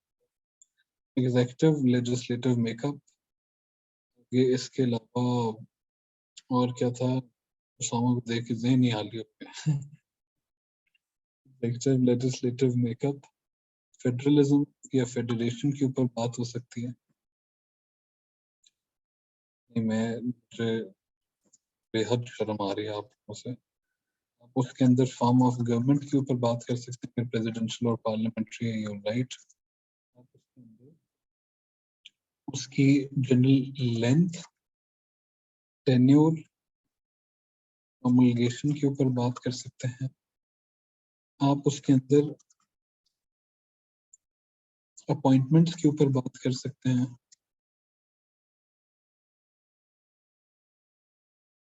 Speaker 1: एग्जीक्यूटिव लेजिस्लेटिव मेकअप. ये इसके अलावा और क्या था, उसामा को देख के ज़हन ही हाल गया. एग्जीक्यूटिव लेजिस्लेटिव मेकअप, फेडरलिज्म या फेडरेशन के ऊपर बात हो सकती है. नहीं, मुझे बेहद शर्म आ रही है आपको से. आप उसके अंदर फॉर्म ऑफ गवर्नमेंट के ऊपर बात कर सकते हैं, प्रेसिडेंशियल और पार्लियामेंट्री है, यूर राइट. आप उसके अंदर उसकी जनरल लेंथ, टेन्योर, प्रोमलगेशन के ऊपर बात कर सकते हैं. आप उसके अंदर अपॉइंटमेंट्स के ऊपर बात कर सकते हैं.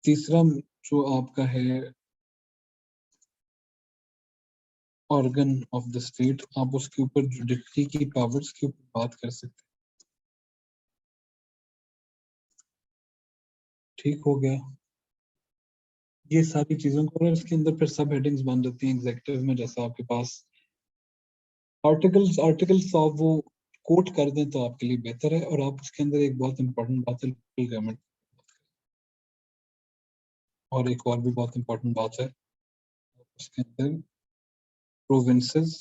Speaker 1: तीसरा जो आपका है ऑर्गन ऑफ द स्टेट, आप उसके ऊपर जुडिशरी की पावर्स के ऊपर बात कर सकते हैं. ठीक हो गया. ये सारी चीजों को, और इसके अंदर फिर सब हेडिंग्स बन जाती हैं एग्जीक्यूटिव में. जैसा आपके पास आर्टिकल्स आप वो कोट कर दें तो आपके लिए बेहतर है. और आप उसके अंदर एक बहुत इंपॉर्टेंट बात है लोकल गवर्नमेंट, और एक और भी बहुत इंपॉर्टेंट बात है उसके अंदर प्रोविंसेस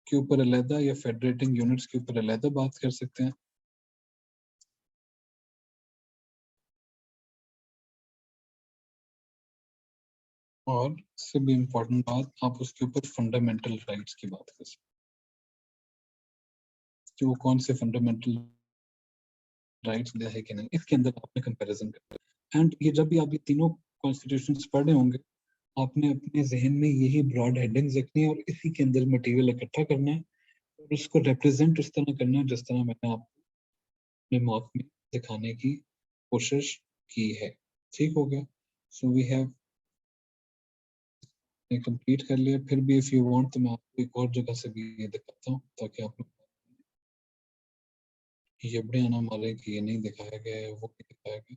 Speaker 1: के ऊपर अलहदा या फेडरेटिंग यूनिट्स के ऊपर अलहदा बात कर सकते हैं. और इससे भी इम्पोर्टेंट बात, आप उसके ऊपर फंडामेंटल राइट्स की बात कर सकते हैं कि वो कौन से फंडामेंटल राइट्स दिया है कि नहीं. इसके अंदर आपने कंपैरिजन करना है. एंड ये जब भी आप ये तीनों कॉन्स्टिट्यूशंस पढ़ रहे होंगे, आपने अपने जहन में यही ब्रॉड हेडिंग्स रखनी है और इसी के अंदर मटेरियल इकट्ठा करना है और उसको रिप्रेजेंट उस तरह करना है जिस तरह मैंने आपको अपने मॉक में दिखाने की कोशिश की है. ठीक हो गया. सो वी हैव मैंने कंप्लीट कर लिया। फिर भी इफ यू वांट तो मैं आपको एक और जगह से भी ये दिखाता हूँ ताकि आप लोग ये बड़े आना मारे कि ये नहीं दिखाया गया है, वो नहीं दिखाया गया।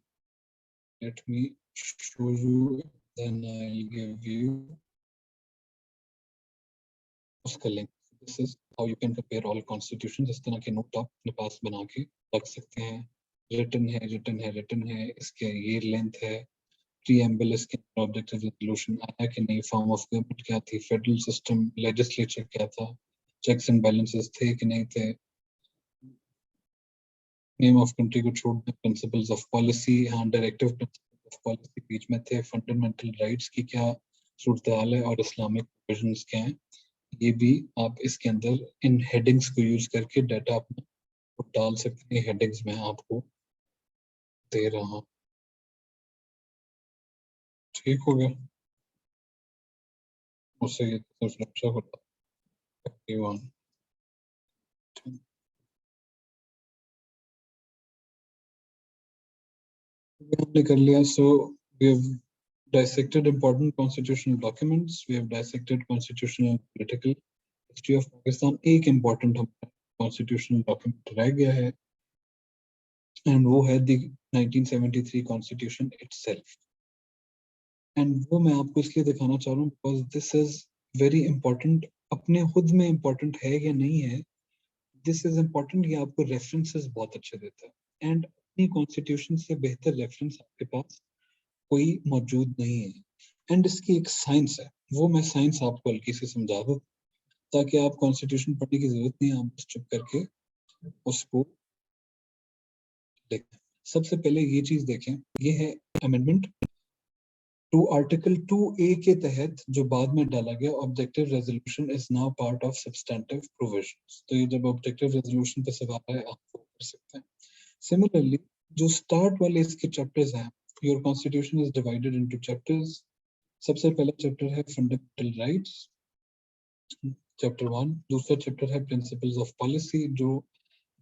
Speaker 1: Let me show you, then I give you उसका link. This is how you can compare all constitution. इस तरह के नोट आप अपने पास बना के रख सकते हैं। रिटन है, रिटन है, रिटन है, इसके ये लेंथ है, प्रीएम्बल, इसके ऑब्जेक्टिव रेजोल्यूशन आया कि नहीं, फॉर्म ऑफ गवर्नमेंट क्या थी, फेडरल सिस्टम, लेजिस्लेचर क्या था, चेक्स एंड बैलेंसेस थे कि नहीं थे, नेम ऑफ कंट्री को छोड़ दें, प्रिंसिपल्स ऑफ पॉलिसी, हाँ डायरेक्टिव प्रिंसिपल्स ऑफ पॉलिसी बीच में थे, फंडामेंटल राइट्स की क्या सूरत हाल है और इस्लामिक प्रोविजंस क्या हैं। ये भी आप इसके अंदर इन हेडिंग्स को यूज करके डाटा अपना डाल सकते हैं। हेडिंग्स में आपको दे रहा हूँ। ठीक हो गया? उससे ये तो सुरक्षा होता है। हमने कर लिया। So we have dissected important constitutional documents. We have dissected constitutional and political history of Pakistan. एक important हमारा constitutional document रह गया है and वो है the 1973 constitution itself. And वो मैं आपको इसलिए दिखाना चाह रहा हूँ because this is very important. अपने खुद में important है या नहीं है, this is important। ये आपको references बहुत अच्छे देता है and अपनी constitution से बेहतर reference आपके पास कोई मौजूद नहीं है। एंड इसकी एक साइंस है, वो मैं साइंस आपको हल्की से समझा दूं ताकि आप कॉन्स्टिट्यूशन पढ़ने की जरूरत नहीं है, आप बस चुप करके उसको देखें। सबसे पहले ये चीज देखें, ये है अमेंडमेंट टू आर्टिकल 2A के तहत जो बाद में डाला गया, objective resolution is now part of substantive provisions. तो ये जब ऑब्जेक्टिव रेजोल्यूशन पे सवाल है आप वो कर सकते हैं। सिमिलरली जो स्टार्ट वाले इसके चैप्टर्स हैं, your constitution is divided into chapters. सबसे पहला चैप्टर है फंडामेंटल राइट्स, चैप्टर 1। दूसरा चैप्टर है प्रिंसिपल्स ऑफ पॉलिसी, जो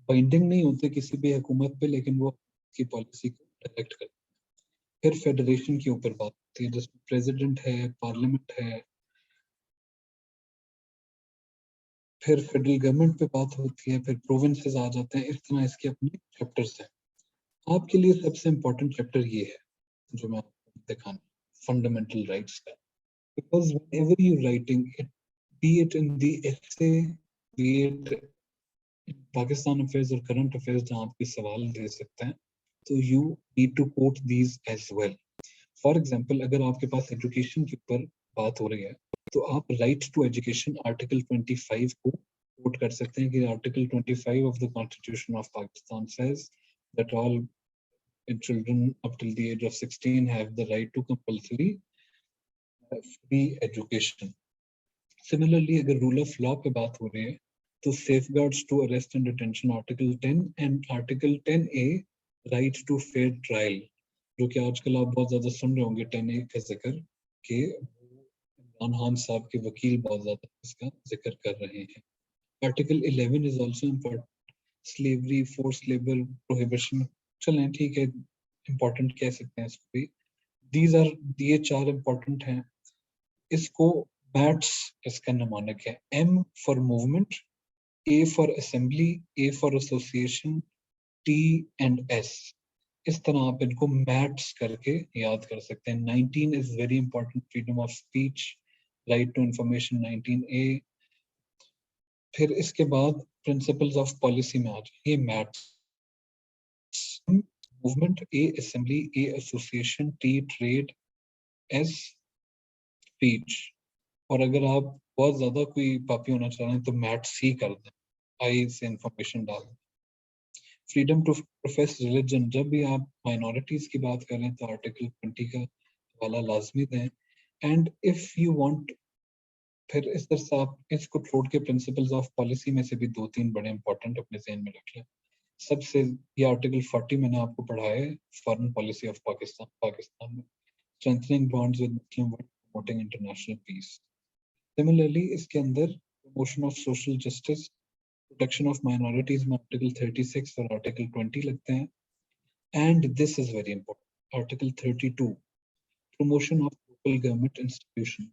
Speaker 1: बाइंडिंग नहीं होते किसी भी हुकूमत पे लेकिन वो की पॉलिसी को डायरेक्ट करते हैं। फिर फेडरेशन के ऊपर बात होती है जिसमें प्रेसिडेंट है, पार्लियामेंट है। फिर फेडरल गवर्नमेंट पे बात होती है, फिर प्रोविंसेस आ जाते हैं। इस तरह इसके अपने चैप्टर्स हैं। आपके लिए सबसे इम्पोर्टेंट चैप्टर ये है जो मैं आपको दिखाना, फंडामेंटल राइट्स का। Because whenever you're writing it, be it in the essay, be it in Pakistan affairs or current affairs जहाँ आप कोई सवाल दे सकते हैं, तो you need to quote these as well. For example, अगर आपके पास education के ऊपर बात हो रही है, तो आप right to education article 25 को quote कर सकते हैं कि article 25 of the Constitution of Pakistan says that all children up till the age of 16 have the right to compulsory free education. Similarly, अगर रूल ऑफ लॉ पे बात हो रही है तो safeguards to arrest and detention article 10 and article 10A right to fair trial, जो कि आजकल आप बहुत ज्यादा सुन रहे होंगे 10A का जिक्र कि इमरान खान साहब के वकील बहुत ज्यादा इसका जिक्र कर रहे हैं। Article 11 is also important, slavery, force labour prohibition. चलें ठीक है, इम्पोर्टेंट कह सकते हैं इसको भी। दीज आर, ये चार इम्पोर्टेंट हैं। इसको मैट्स इसका निमोनिक है, M for movement, A for assembly, A for association, T and S। इस तरह आप इनको मैट्स करके याद कर सकते हैं। 19 is very important, freedom of speech, right to information 19A। फिर इसके बाद प्रिंसिपल्स ऑफ पॉलिसी में आ जाए, ये mats, movement, A assembly, A association, T trade, S speech. और अगर आप बहुत ज्यादा कोई पापी होना चाह रहे हैं तो मैट्स ही कर दें, आई से इंफॉर्मेशन डाल दें। फ्रीडम टू प्रोफेस रिलीजन, जब भी आप माइनॉरिटीज की बात करें तो आर्टिकल 20 का वाला लाजमी दें। एंड इफ यू वांट, फिर इस तरह से आप इसको छोड़ के प्रिंसिपल्स ऑफ पॉलिसी में से भी दो तीन बड़े इंपॉर्टेंट अपने ज़हन में रख लें। सबसे ये आर्टिकल 40 मैंने आपको पढ़ाया है, फॉरेन पॉलिसी ऑफ पाकिस्तान में, strengthening bonds with Muslim world, promoting international peace. Similarly इसके अंदर promotion of social justice, protection of minorities में आर्टिकल 36 और आर्टिकल 20 लगते हैं। And this is very important, article 32, promotion of local government institution.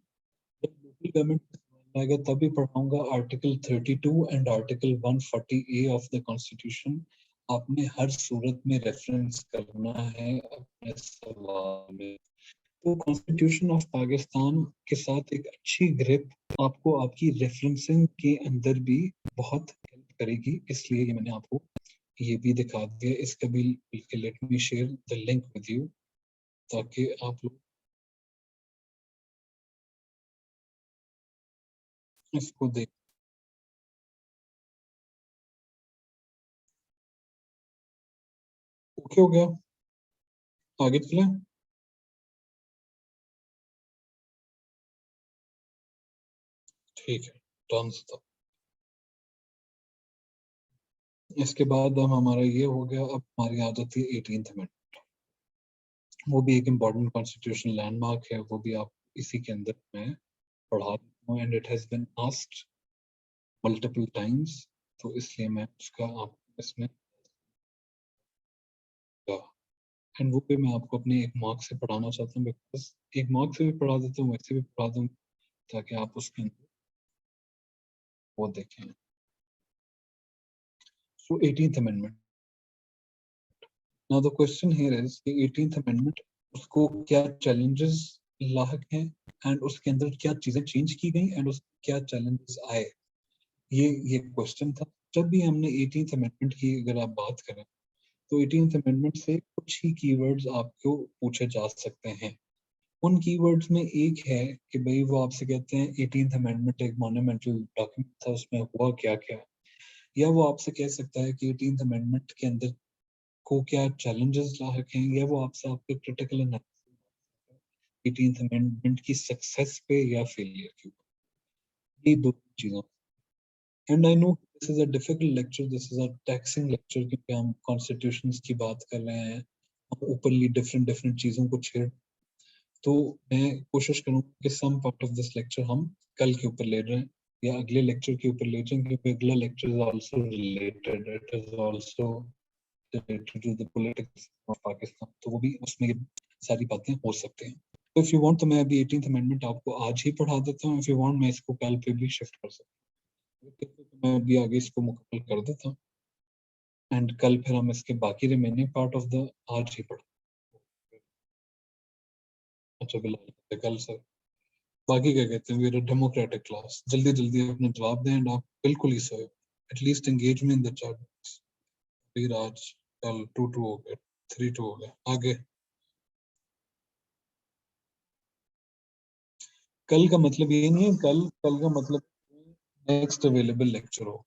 Speaker 1: जब government आएगा तभी पढ़ाऊंगा article 32 and article 140A of the constitution. आपने हर सूरत में रेफरेंस करना है अपने सवाल में। तो कॉन्स्टिट्यूशन ऑफ पाकिस्तान के साथ एक अच्छी ग्रिप आपको आपकी रेफरेंसिंग के अंदर भी बहुत हेल्प करेगी, इसलिए ये मैंने आपको ये भी दिखा दिया। इसका भी let me share the link with you ताकि आप लोग इसको देख। ओके हो गया, आगे चलें। ठीक है, डन। इसके बाद अब हमारा ये हो गया, अब हमारी आ जाती है 18th अमेंडमेंट। वो भी एक इम्पॉर्टेंट कॉन्स्टिट्यूशनल लैंडमार्क है, वो भी आप इसी के अंदर मैं पढ़ा रहा हूँ and it has been asked multiple times, तो इसलिए मैं उसका आप इसमें एंड वो भी मैं आपको अपने एक मार्क से पढ़ाना चाहता हूँ, बिकॉज एक मार्क से भी पढ़ा देता हूँ, वैसे भी पढ़ा दूँ ताकि आप उसके अंदर वो देखें। सो 18th amendment, now the question here is कि 18th अमेंडमेंट उसको क्या चैलेंजेस लाक हैं एंड उसके अंदर क्या चीजें चेंज की गई एंड उस क्या चैलेंजेस आए, ये क्वेश्चन था। जब भी हमने 18th अमेंडमेंट की अगर आप बात करें तो 18th अमेंडमेंट से कुछ ही कीवर्ड्स आपको पूछे जा सकते हैं। उन कीवर्ड्स में एक है कि भाई वो आपसे कहते हैं 18th अमेंडमेंट एक मॉन्यूमेंटल डॉक्यूमेंट था, उसमें हुआ क्या क्या। या वो आपसे कह सकता है कि 18th अमेंडमेंट के अंदर को क्या चैलेंजेस लाक हैं, या वो आपसे आपके क्रिटिकल एनालिसिस 18th अमेंडमेंट की सक्सेस पे या फेलियर के ऊपर, ये दो चीजों। And I know this is a difficult lecture, this is a taxing lecture, क्योंकि हम कॉन्स्टिट्यूशंस की बात कर रहे हैं, हम ओपनली डिफरेंट डिफरेंट चीजों को छेड़। तो मैं कोशिश करूंगा कि some part of this lecture हम कल के ऊपर ले रहे हैं या अगले लेक्चर के ऊपर ले जाएं, क्योंकि अगला lecture is also related, it is also related to the politics of Pakistan, तो वो भी उसमें ये सारी बातें हो सकती हैं। तो इफ यू वांट तो मैं अभी 18th अमेंडमेंट आपको आज ही पढ़ा देता हूँ, इफ यू वांट मैं इसको कल पे भी शिफ्ट कर सकता हूँ, तो मैं अभी आगे इसको मुकम्मल कर देता हूँ एंड कल फिर हम इसके बाकी रिमेनिंग पार्ट ऑफ द आज ही पढ़। अच्छा बिल्कुल कल सर, बाकी क्या कहते हैं, वी आर डेमोक्रेटिक क्लास, जल्दी जल्दी अपने जवाब दें एंड आप बिल्कुल ही सोए, एटलीस्ट एंगेज में इन द चैट। फिर आज कल 2-2 हो गया, 3-2 हो गया, आगे। कल का मतलब ये नहीं है, कल कल का मतलब नेक्स्ट अवेलेबल लेक्चर हो।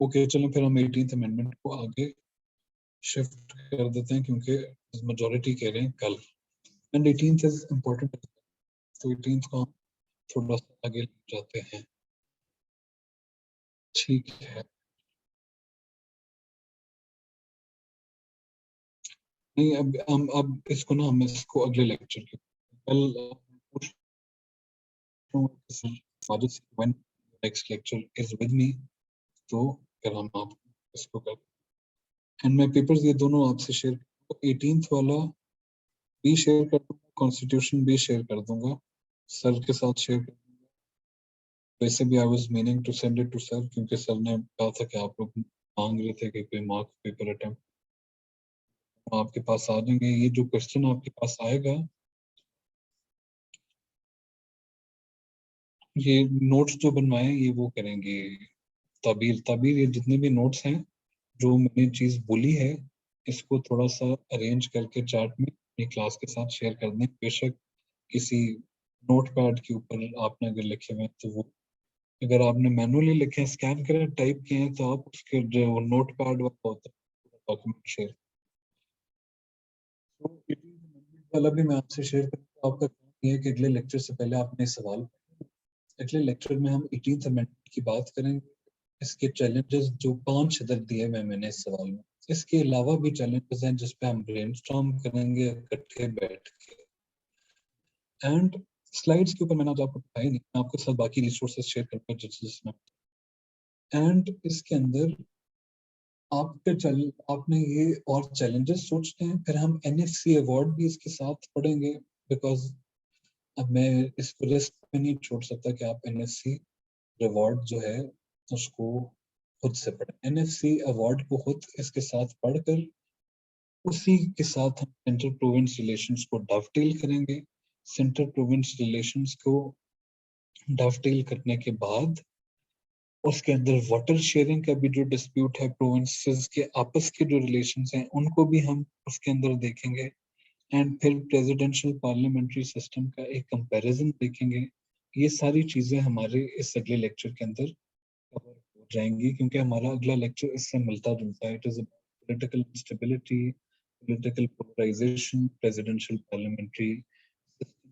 Speaker 1: ओके चलो फिर हम 18th अमेंडमेंट को आगे शिफ्ट कर देते हैं, क्योंकि मेजोरिटी कह रहे हैं कल एंड 18th इज इम्पोर्टेंट, तो 18th को हम थोड़ा सा आगे ले जाते हैं। ठीक है, नहीं अब इसको ना हम इसको अगले लेक्चर के कल पूछ माजिद से when next lecture is with me, तो फिर हम आप इसको कर एंड मैं पेपर्स ये दोनों आपसे शेयर 18th वाला भी शेयर कर दूंगा, कॉन्स्टिट्यूशन भी शेयर कर दूंगा, सर के साथ शेयर कर दूंगा। वैसे भी I was meaning to send it to sir, क्योंकि सर ने कहा था कि आप लोग मांग रहे थे कि कोई मार्क पेपर अटेम्प्ट आपके पास आ जाएंगे। ये जो क्वेश्चन आपके पास आएगा, ये नोट्स जो बनवाए हैं ये वो करेंगे, ताबीर ताबीर, ये जितने भी नोट्स हैं जो मैंने चीज बोली है, इसको थोड़ा सा अरेंज करके चार्ट में अपनी क्लास के साथ शेयर कर दें। बेशक किसी नोट पैड के ऊपर आपने अगर लिखे हुए हैं तो वो, अगर आपने मैनुअली लिखे हैं, स्कैन करें, टाइप किए हैं, तो आप उसके जो नोट पैड होता है डॉक्यूमेंट शेयर, तो वाला भी मैं आपसे शेयर करूँगा। आपका काम ये है कि अगले लेक्चर से पहले आपने सवाल, अगले लेक्चर में हम 18th अमेंडमेंट की बात करेंगे, इसके चैलेंजेस जो 5 इधर दिए हुए मैंने इस सवाल में, इसके अलावा भी चैलेंजेस हैं जिस पे हम ब्रेनस्टॉर्म करेंगे इकट्ठे बैठ के। एंड स्लाइड्स के ऊपर मैंने आज आपको बताया नहीं, मैं आपके साथ बाकी रिसोर्सेज शेयर करूंगा जिसमें, एंड इसके अंदर आपने ये और चैलेंजेस सोचते हैं, फिर हम NFC अवार्ड भी इसके साथ पढ़ेंगे, बिकॉज अब मैं इसको रिस्क पे नहीं छोड़ सकता कि आप NFC रिवॉर्ड जो है उसको खुद से पढ़ें। NFC अवार्ड को खुद इसके साथ पढ़कर उसी के साथ हम सेंट्रल प्रोविंस रिलेशंस को डवटेल करेंगे। सेंट्रल प्रोविंस रिलेशंस को डवटेल करने के बाद उसके अंदर वाटर शेयरिंग का भी जो डिस्प्यूट है, प्रोविंसेस के आपस के जो रिलेशंस हैं उनको भी हम उसके अंदर देखेंगे। एंड फिर प्रेसिडेंशियल पार्लियामेंट्री सिस्टम का एक कंपैरिजन देखेंगे। ये सारी चीजें हमारे इस अगले लेक्चर के अंदर कवर हो जाएंगी, क्योंकि हमारा अगला लेक्चर इससे मिलता जुलता है। It is political stability, political polarisation, presidential parliamentary system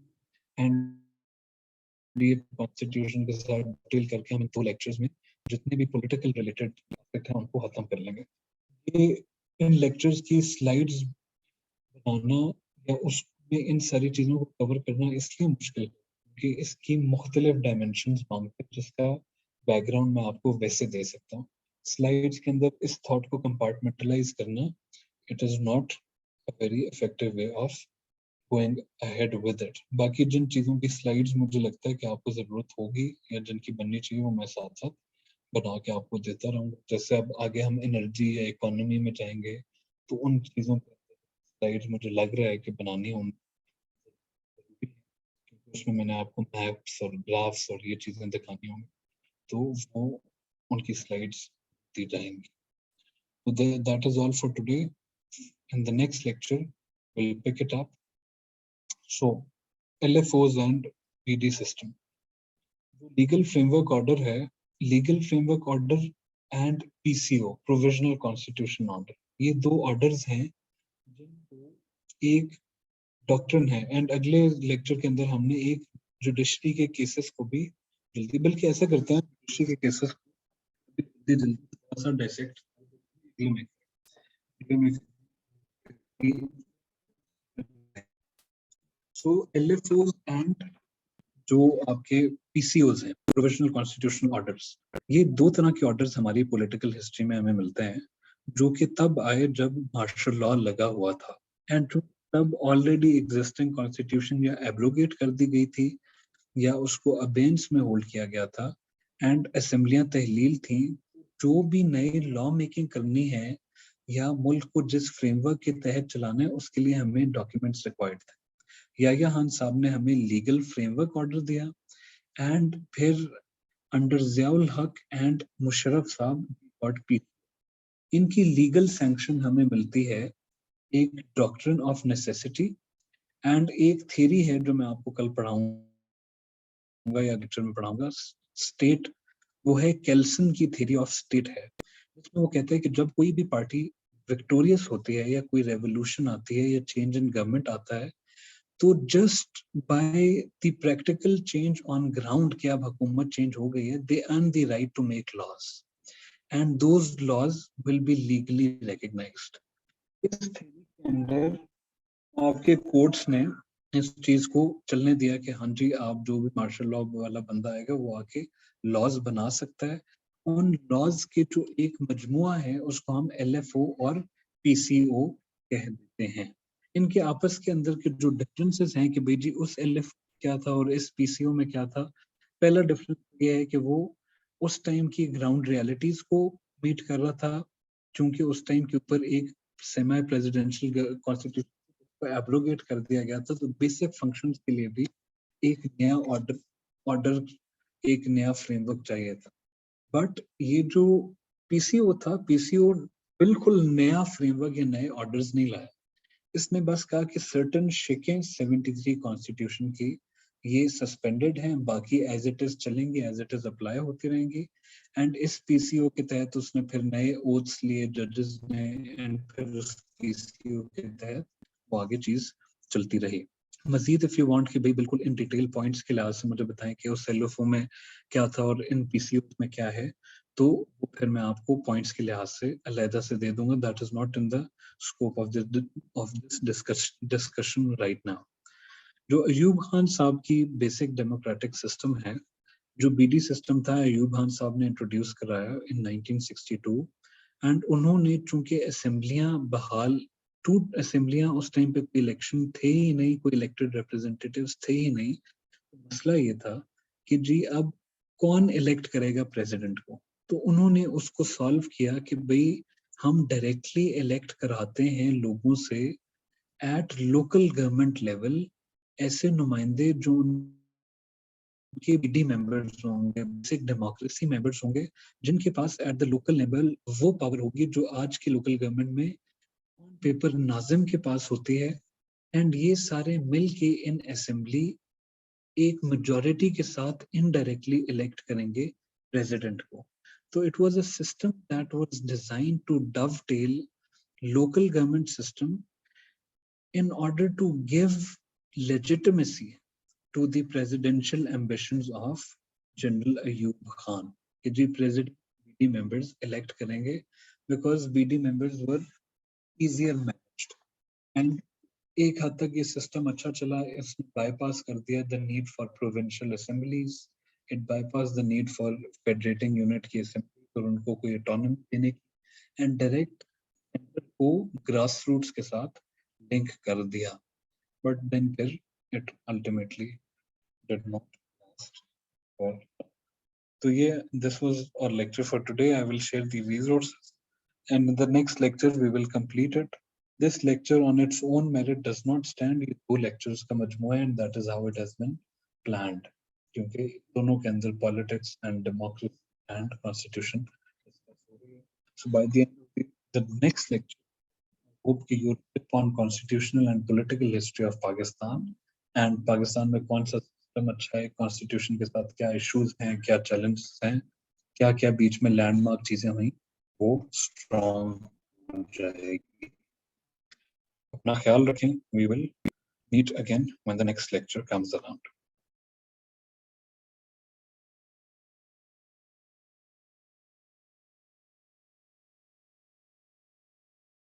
Speaker 1: and ये कॉन्स्टिट्यूशन के साथ डिटेल करके हम इन 2 लेक्चर्स में जितने भी पॉलिटिकल रिलेटेड एस्पेक्ट हैं उनको खत्म कर लेंगे। ये इन लेक्चर्स की स्लाइड्स बनाना या उसमें इन सारी चीजों को कवर करना इसलिए मुश्किल है कि इसकी मुख्तलिफ डायमेंशंस मांगते हैं, जिसका बैकग्राउंड मैं आपको वैसे दे सकता हूँ। स्लाइड्स के अंदर इस थॉट को कंपार्टमेंटलाइज करना, it is not a very effective way of going ahead with it. बाकी जिन चीजों की स्लाइड्स मुझे लगता है कि आपको जरूरत होगी या जिनकी बननी चाहिए, वो मैं साथ साथ बना के आपको देता रहूंगा। जैसे अब आगे हम एनर्जी या इकोनॉमी में जाएंगे तो उन चीजों पर स्लाइड्स मुझे लग रहा है कि बनानी होंगी, क्योंकि उसमें मैंने आपको मैप्स और ग्राफ्स और ये चीजें दिखानी होंगी, तो वो उनकी स्लाइड्स दी जाएंगी। So that is all for today. In the next lecture, we'll pick it up. So, LFOs and PD system. Legal framework order है, legal framework order and PCO, provisional constitution order, ये 2 orders हैं जिनको एक doctrine है। And अगले lecture के अंदर हमने एक जुडिशरी के केसेस को भी जल्दी, बल्कि ऐसा करते हैं जुडिशरी के केसेस को जल्दी जल्दी थोड़ा सा डायसेक्ट। सो LFOs एंड जो आपके PCOs हैं, प्रोविजनल कॉन्स्टिट्यूशनल ऑर्डर्स, ये 2 तरह के ऑर्डर्स हमारी पॉलिटिकल हिस्ट्री में हमें मिलते हैं, जो कि तब आए जब मार्शल लॉ लगा हुआ था एंड तब ऑलरेडी एग्जिस्टिंग कॉन्स्टिट्यूशन या एब्रोगेट कर दी गई थी या उसको अबेंस में होल्ड किया गया था एंड असेंबलियां तहलील थी। जो भी नई लॉ मेकिंग करनी है या मुल्क को जिस फ्रेमवर्क के तहत चलाना है, उसके लिए हमें डॉक्यूमेंट्स रिक्वायर्ड थे। याह्या खान साहब ने हमें लीगल फ्रेमवर्क ऑर्डर दिया एंड फिर अंडर ज़ियाउल हक एंड मुशर्रफ साहब गॉट पीस। इनकी लीगल सैंक्शन हमें मिलती है एक डॉक्ट्रिन ऑफ नेसेसिटी एंड एक थ्योरी है जो मैं आपको कल पढ़ाऊंगा या लेक्चर में पढ़ाऊंगा, स्टेट, वो है केल्सन की थ्योरी ऑफ स्टेट है, जिसमें वो कहते हैं कि जब कोई भी पार्टी विक्टोरियस होती है या कोई रेवोल्यूशन आती है या चेंज इन गवर्नमेंट आता है, तो just by the practical change on ground कि अब हुकूमत चेंज हो गई है, they earn the right to make laws and those laws will be legally recognised. इस थ्योरी के अंदर आपके कोर्ट्स ने इस चीज को चलने दिया कि हाँ जी, आप जो भी मार्शल लॉ वाला बंदा आएगा वो आके लॉज बना सकता है। उन लॉज के जो एक मजमुआ है उसको हम LFO और PCO कह देते हैं। इनके आपस के अंदर के जो डिफरेंसेस हैं कि भाई जी उस LF क्या था और इस PCO में क्या था। पहला डिफरेंस ये है कि वो उस टाइम की ग्राउंड रियलिटीज को मीट कर रहा था, क्योंकि उस टाइम के ऊपर एक सेमी प्रेसिडेंशियल कॉन्स्टिट्यूशन को एब्रोगेट कर दिया गया था, तो बेसिक फंक्शंस के लिए भी एक नया ऑर्डर एक नया फ्रेमवर्क चाहिए था। बट ये जो PCO था, PCO बिल्कुल नया फ्रेमवर्क या नए ऑर्डर्स नहीं लाया। इसने बस कहा कि सर्टेन शिकें 73 कॉन्स्टिट्यूशन की ये सस्पेंडेड हैं, बाकी एज इट इज चलेंगे, एज इट इज अप्लाई होती रहेंगी। एंड इस PCO के तहत उसने फिर नए ओथ्स लिए जजेस ने एंड फिर उस PCO के तहत वो आगे चीज चलती रही। मजीद इफ यू वांट कि भाई बिल्कुल इन डिटेल पॉइंट्स के लिहाज से मुझे बताएं कि उस LFO में क्या था और इन PCO में क्या है, तो फिर मैं आपको पॉइंट्स के लिहाज से अलहदा से दे दूंगा। That is not in the scope of this discussion right now. जो अयूब खान साहब की बेसिक डेमोक्रेटिक सिस्टम है, जो BD सिस्टम था, अयूब खान साहब ने इंट्रोड्यूस कराया इन 1962 एंड उन्होंने चूंकि असेंबलियां बहाल, 2 असेंबलियां उस टाइम पे कोई इलेक्शन थे ही नहीं, कोई इलेक्टेड रिप्रेजेंटेटिव्स थे ही नहीं, मसला ये था कि जी अब कौन इलेक्ट करेगा प्रेसिडेंट को। तो उन्होंने उसको सॉल्व किया कि भाई हम डायरेक्टली इलेक्ट कराते हैं लोगों से एट लोकल गवर्नमेंट लेवल, ऐसे नुमाइंदे जो उनके बीडी मेंबर्स होंगे, बेसिक डेमोक्रेसी मेंबर्स होंगे, जिनके पास एट द लोकल लेवल वो पावर होगी जो आज की लोकल गवर्नमेंट में ऑन पेपर नाजिम के पास होती है। एंड ये सारे मिल के इन असेंबली एक मेजॉरिटी के साथ इनडायरेक्टली इलेक्ट करेंगे प्रेसिडेंट को। तो it was a system that was designed to dovetail local government system in order to give legitimacy to the presidential ambitions of General Ayub Khan. कि जी president BD members elect करेंगे because BD members were easier managed and एक हद तक ये system अच्छा चला, इसने bypass कर दिया the need for provincial assemblies, it bypass the need for federating unit की असेंबली और उनको कोई ऑटोनॉमी देने की, एंड डायरेक्ट सेंटर को ग्रास रूट्स के साथ लिंक कर दिया। बट देन फिर it ultimately did not last for. तो ये this was our lecture for today. I will share the resources and in the next lecture we will complete it. This lecture on its own merit does not stand, ये 2 lectures का मजमूआ है and that is how it has been planned, क्योंकि दोनों के अंदर politics and democracy and constitution discuss हो रही है। So by the end of the next lecture, I hope कि you tip on constitutional and political history of Pakistan and Pakistan में कौन सा सिस्टम अच्छा है, constitution के साथ क्या issues हैं, क्या challenges हैं, क्या क्या बीच में landmark चीजें हुई, वो स्ट्रॉन्ग जाएगी। अपना ख्याल रखें। We will meet again when the next lecture comes around.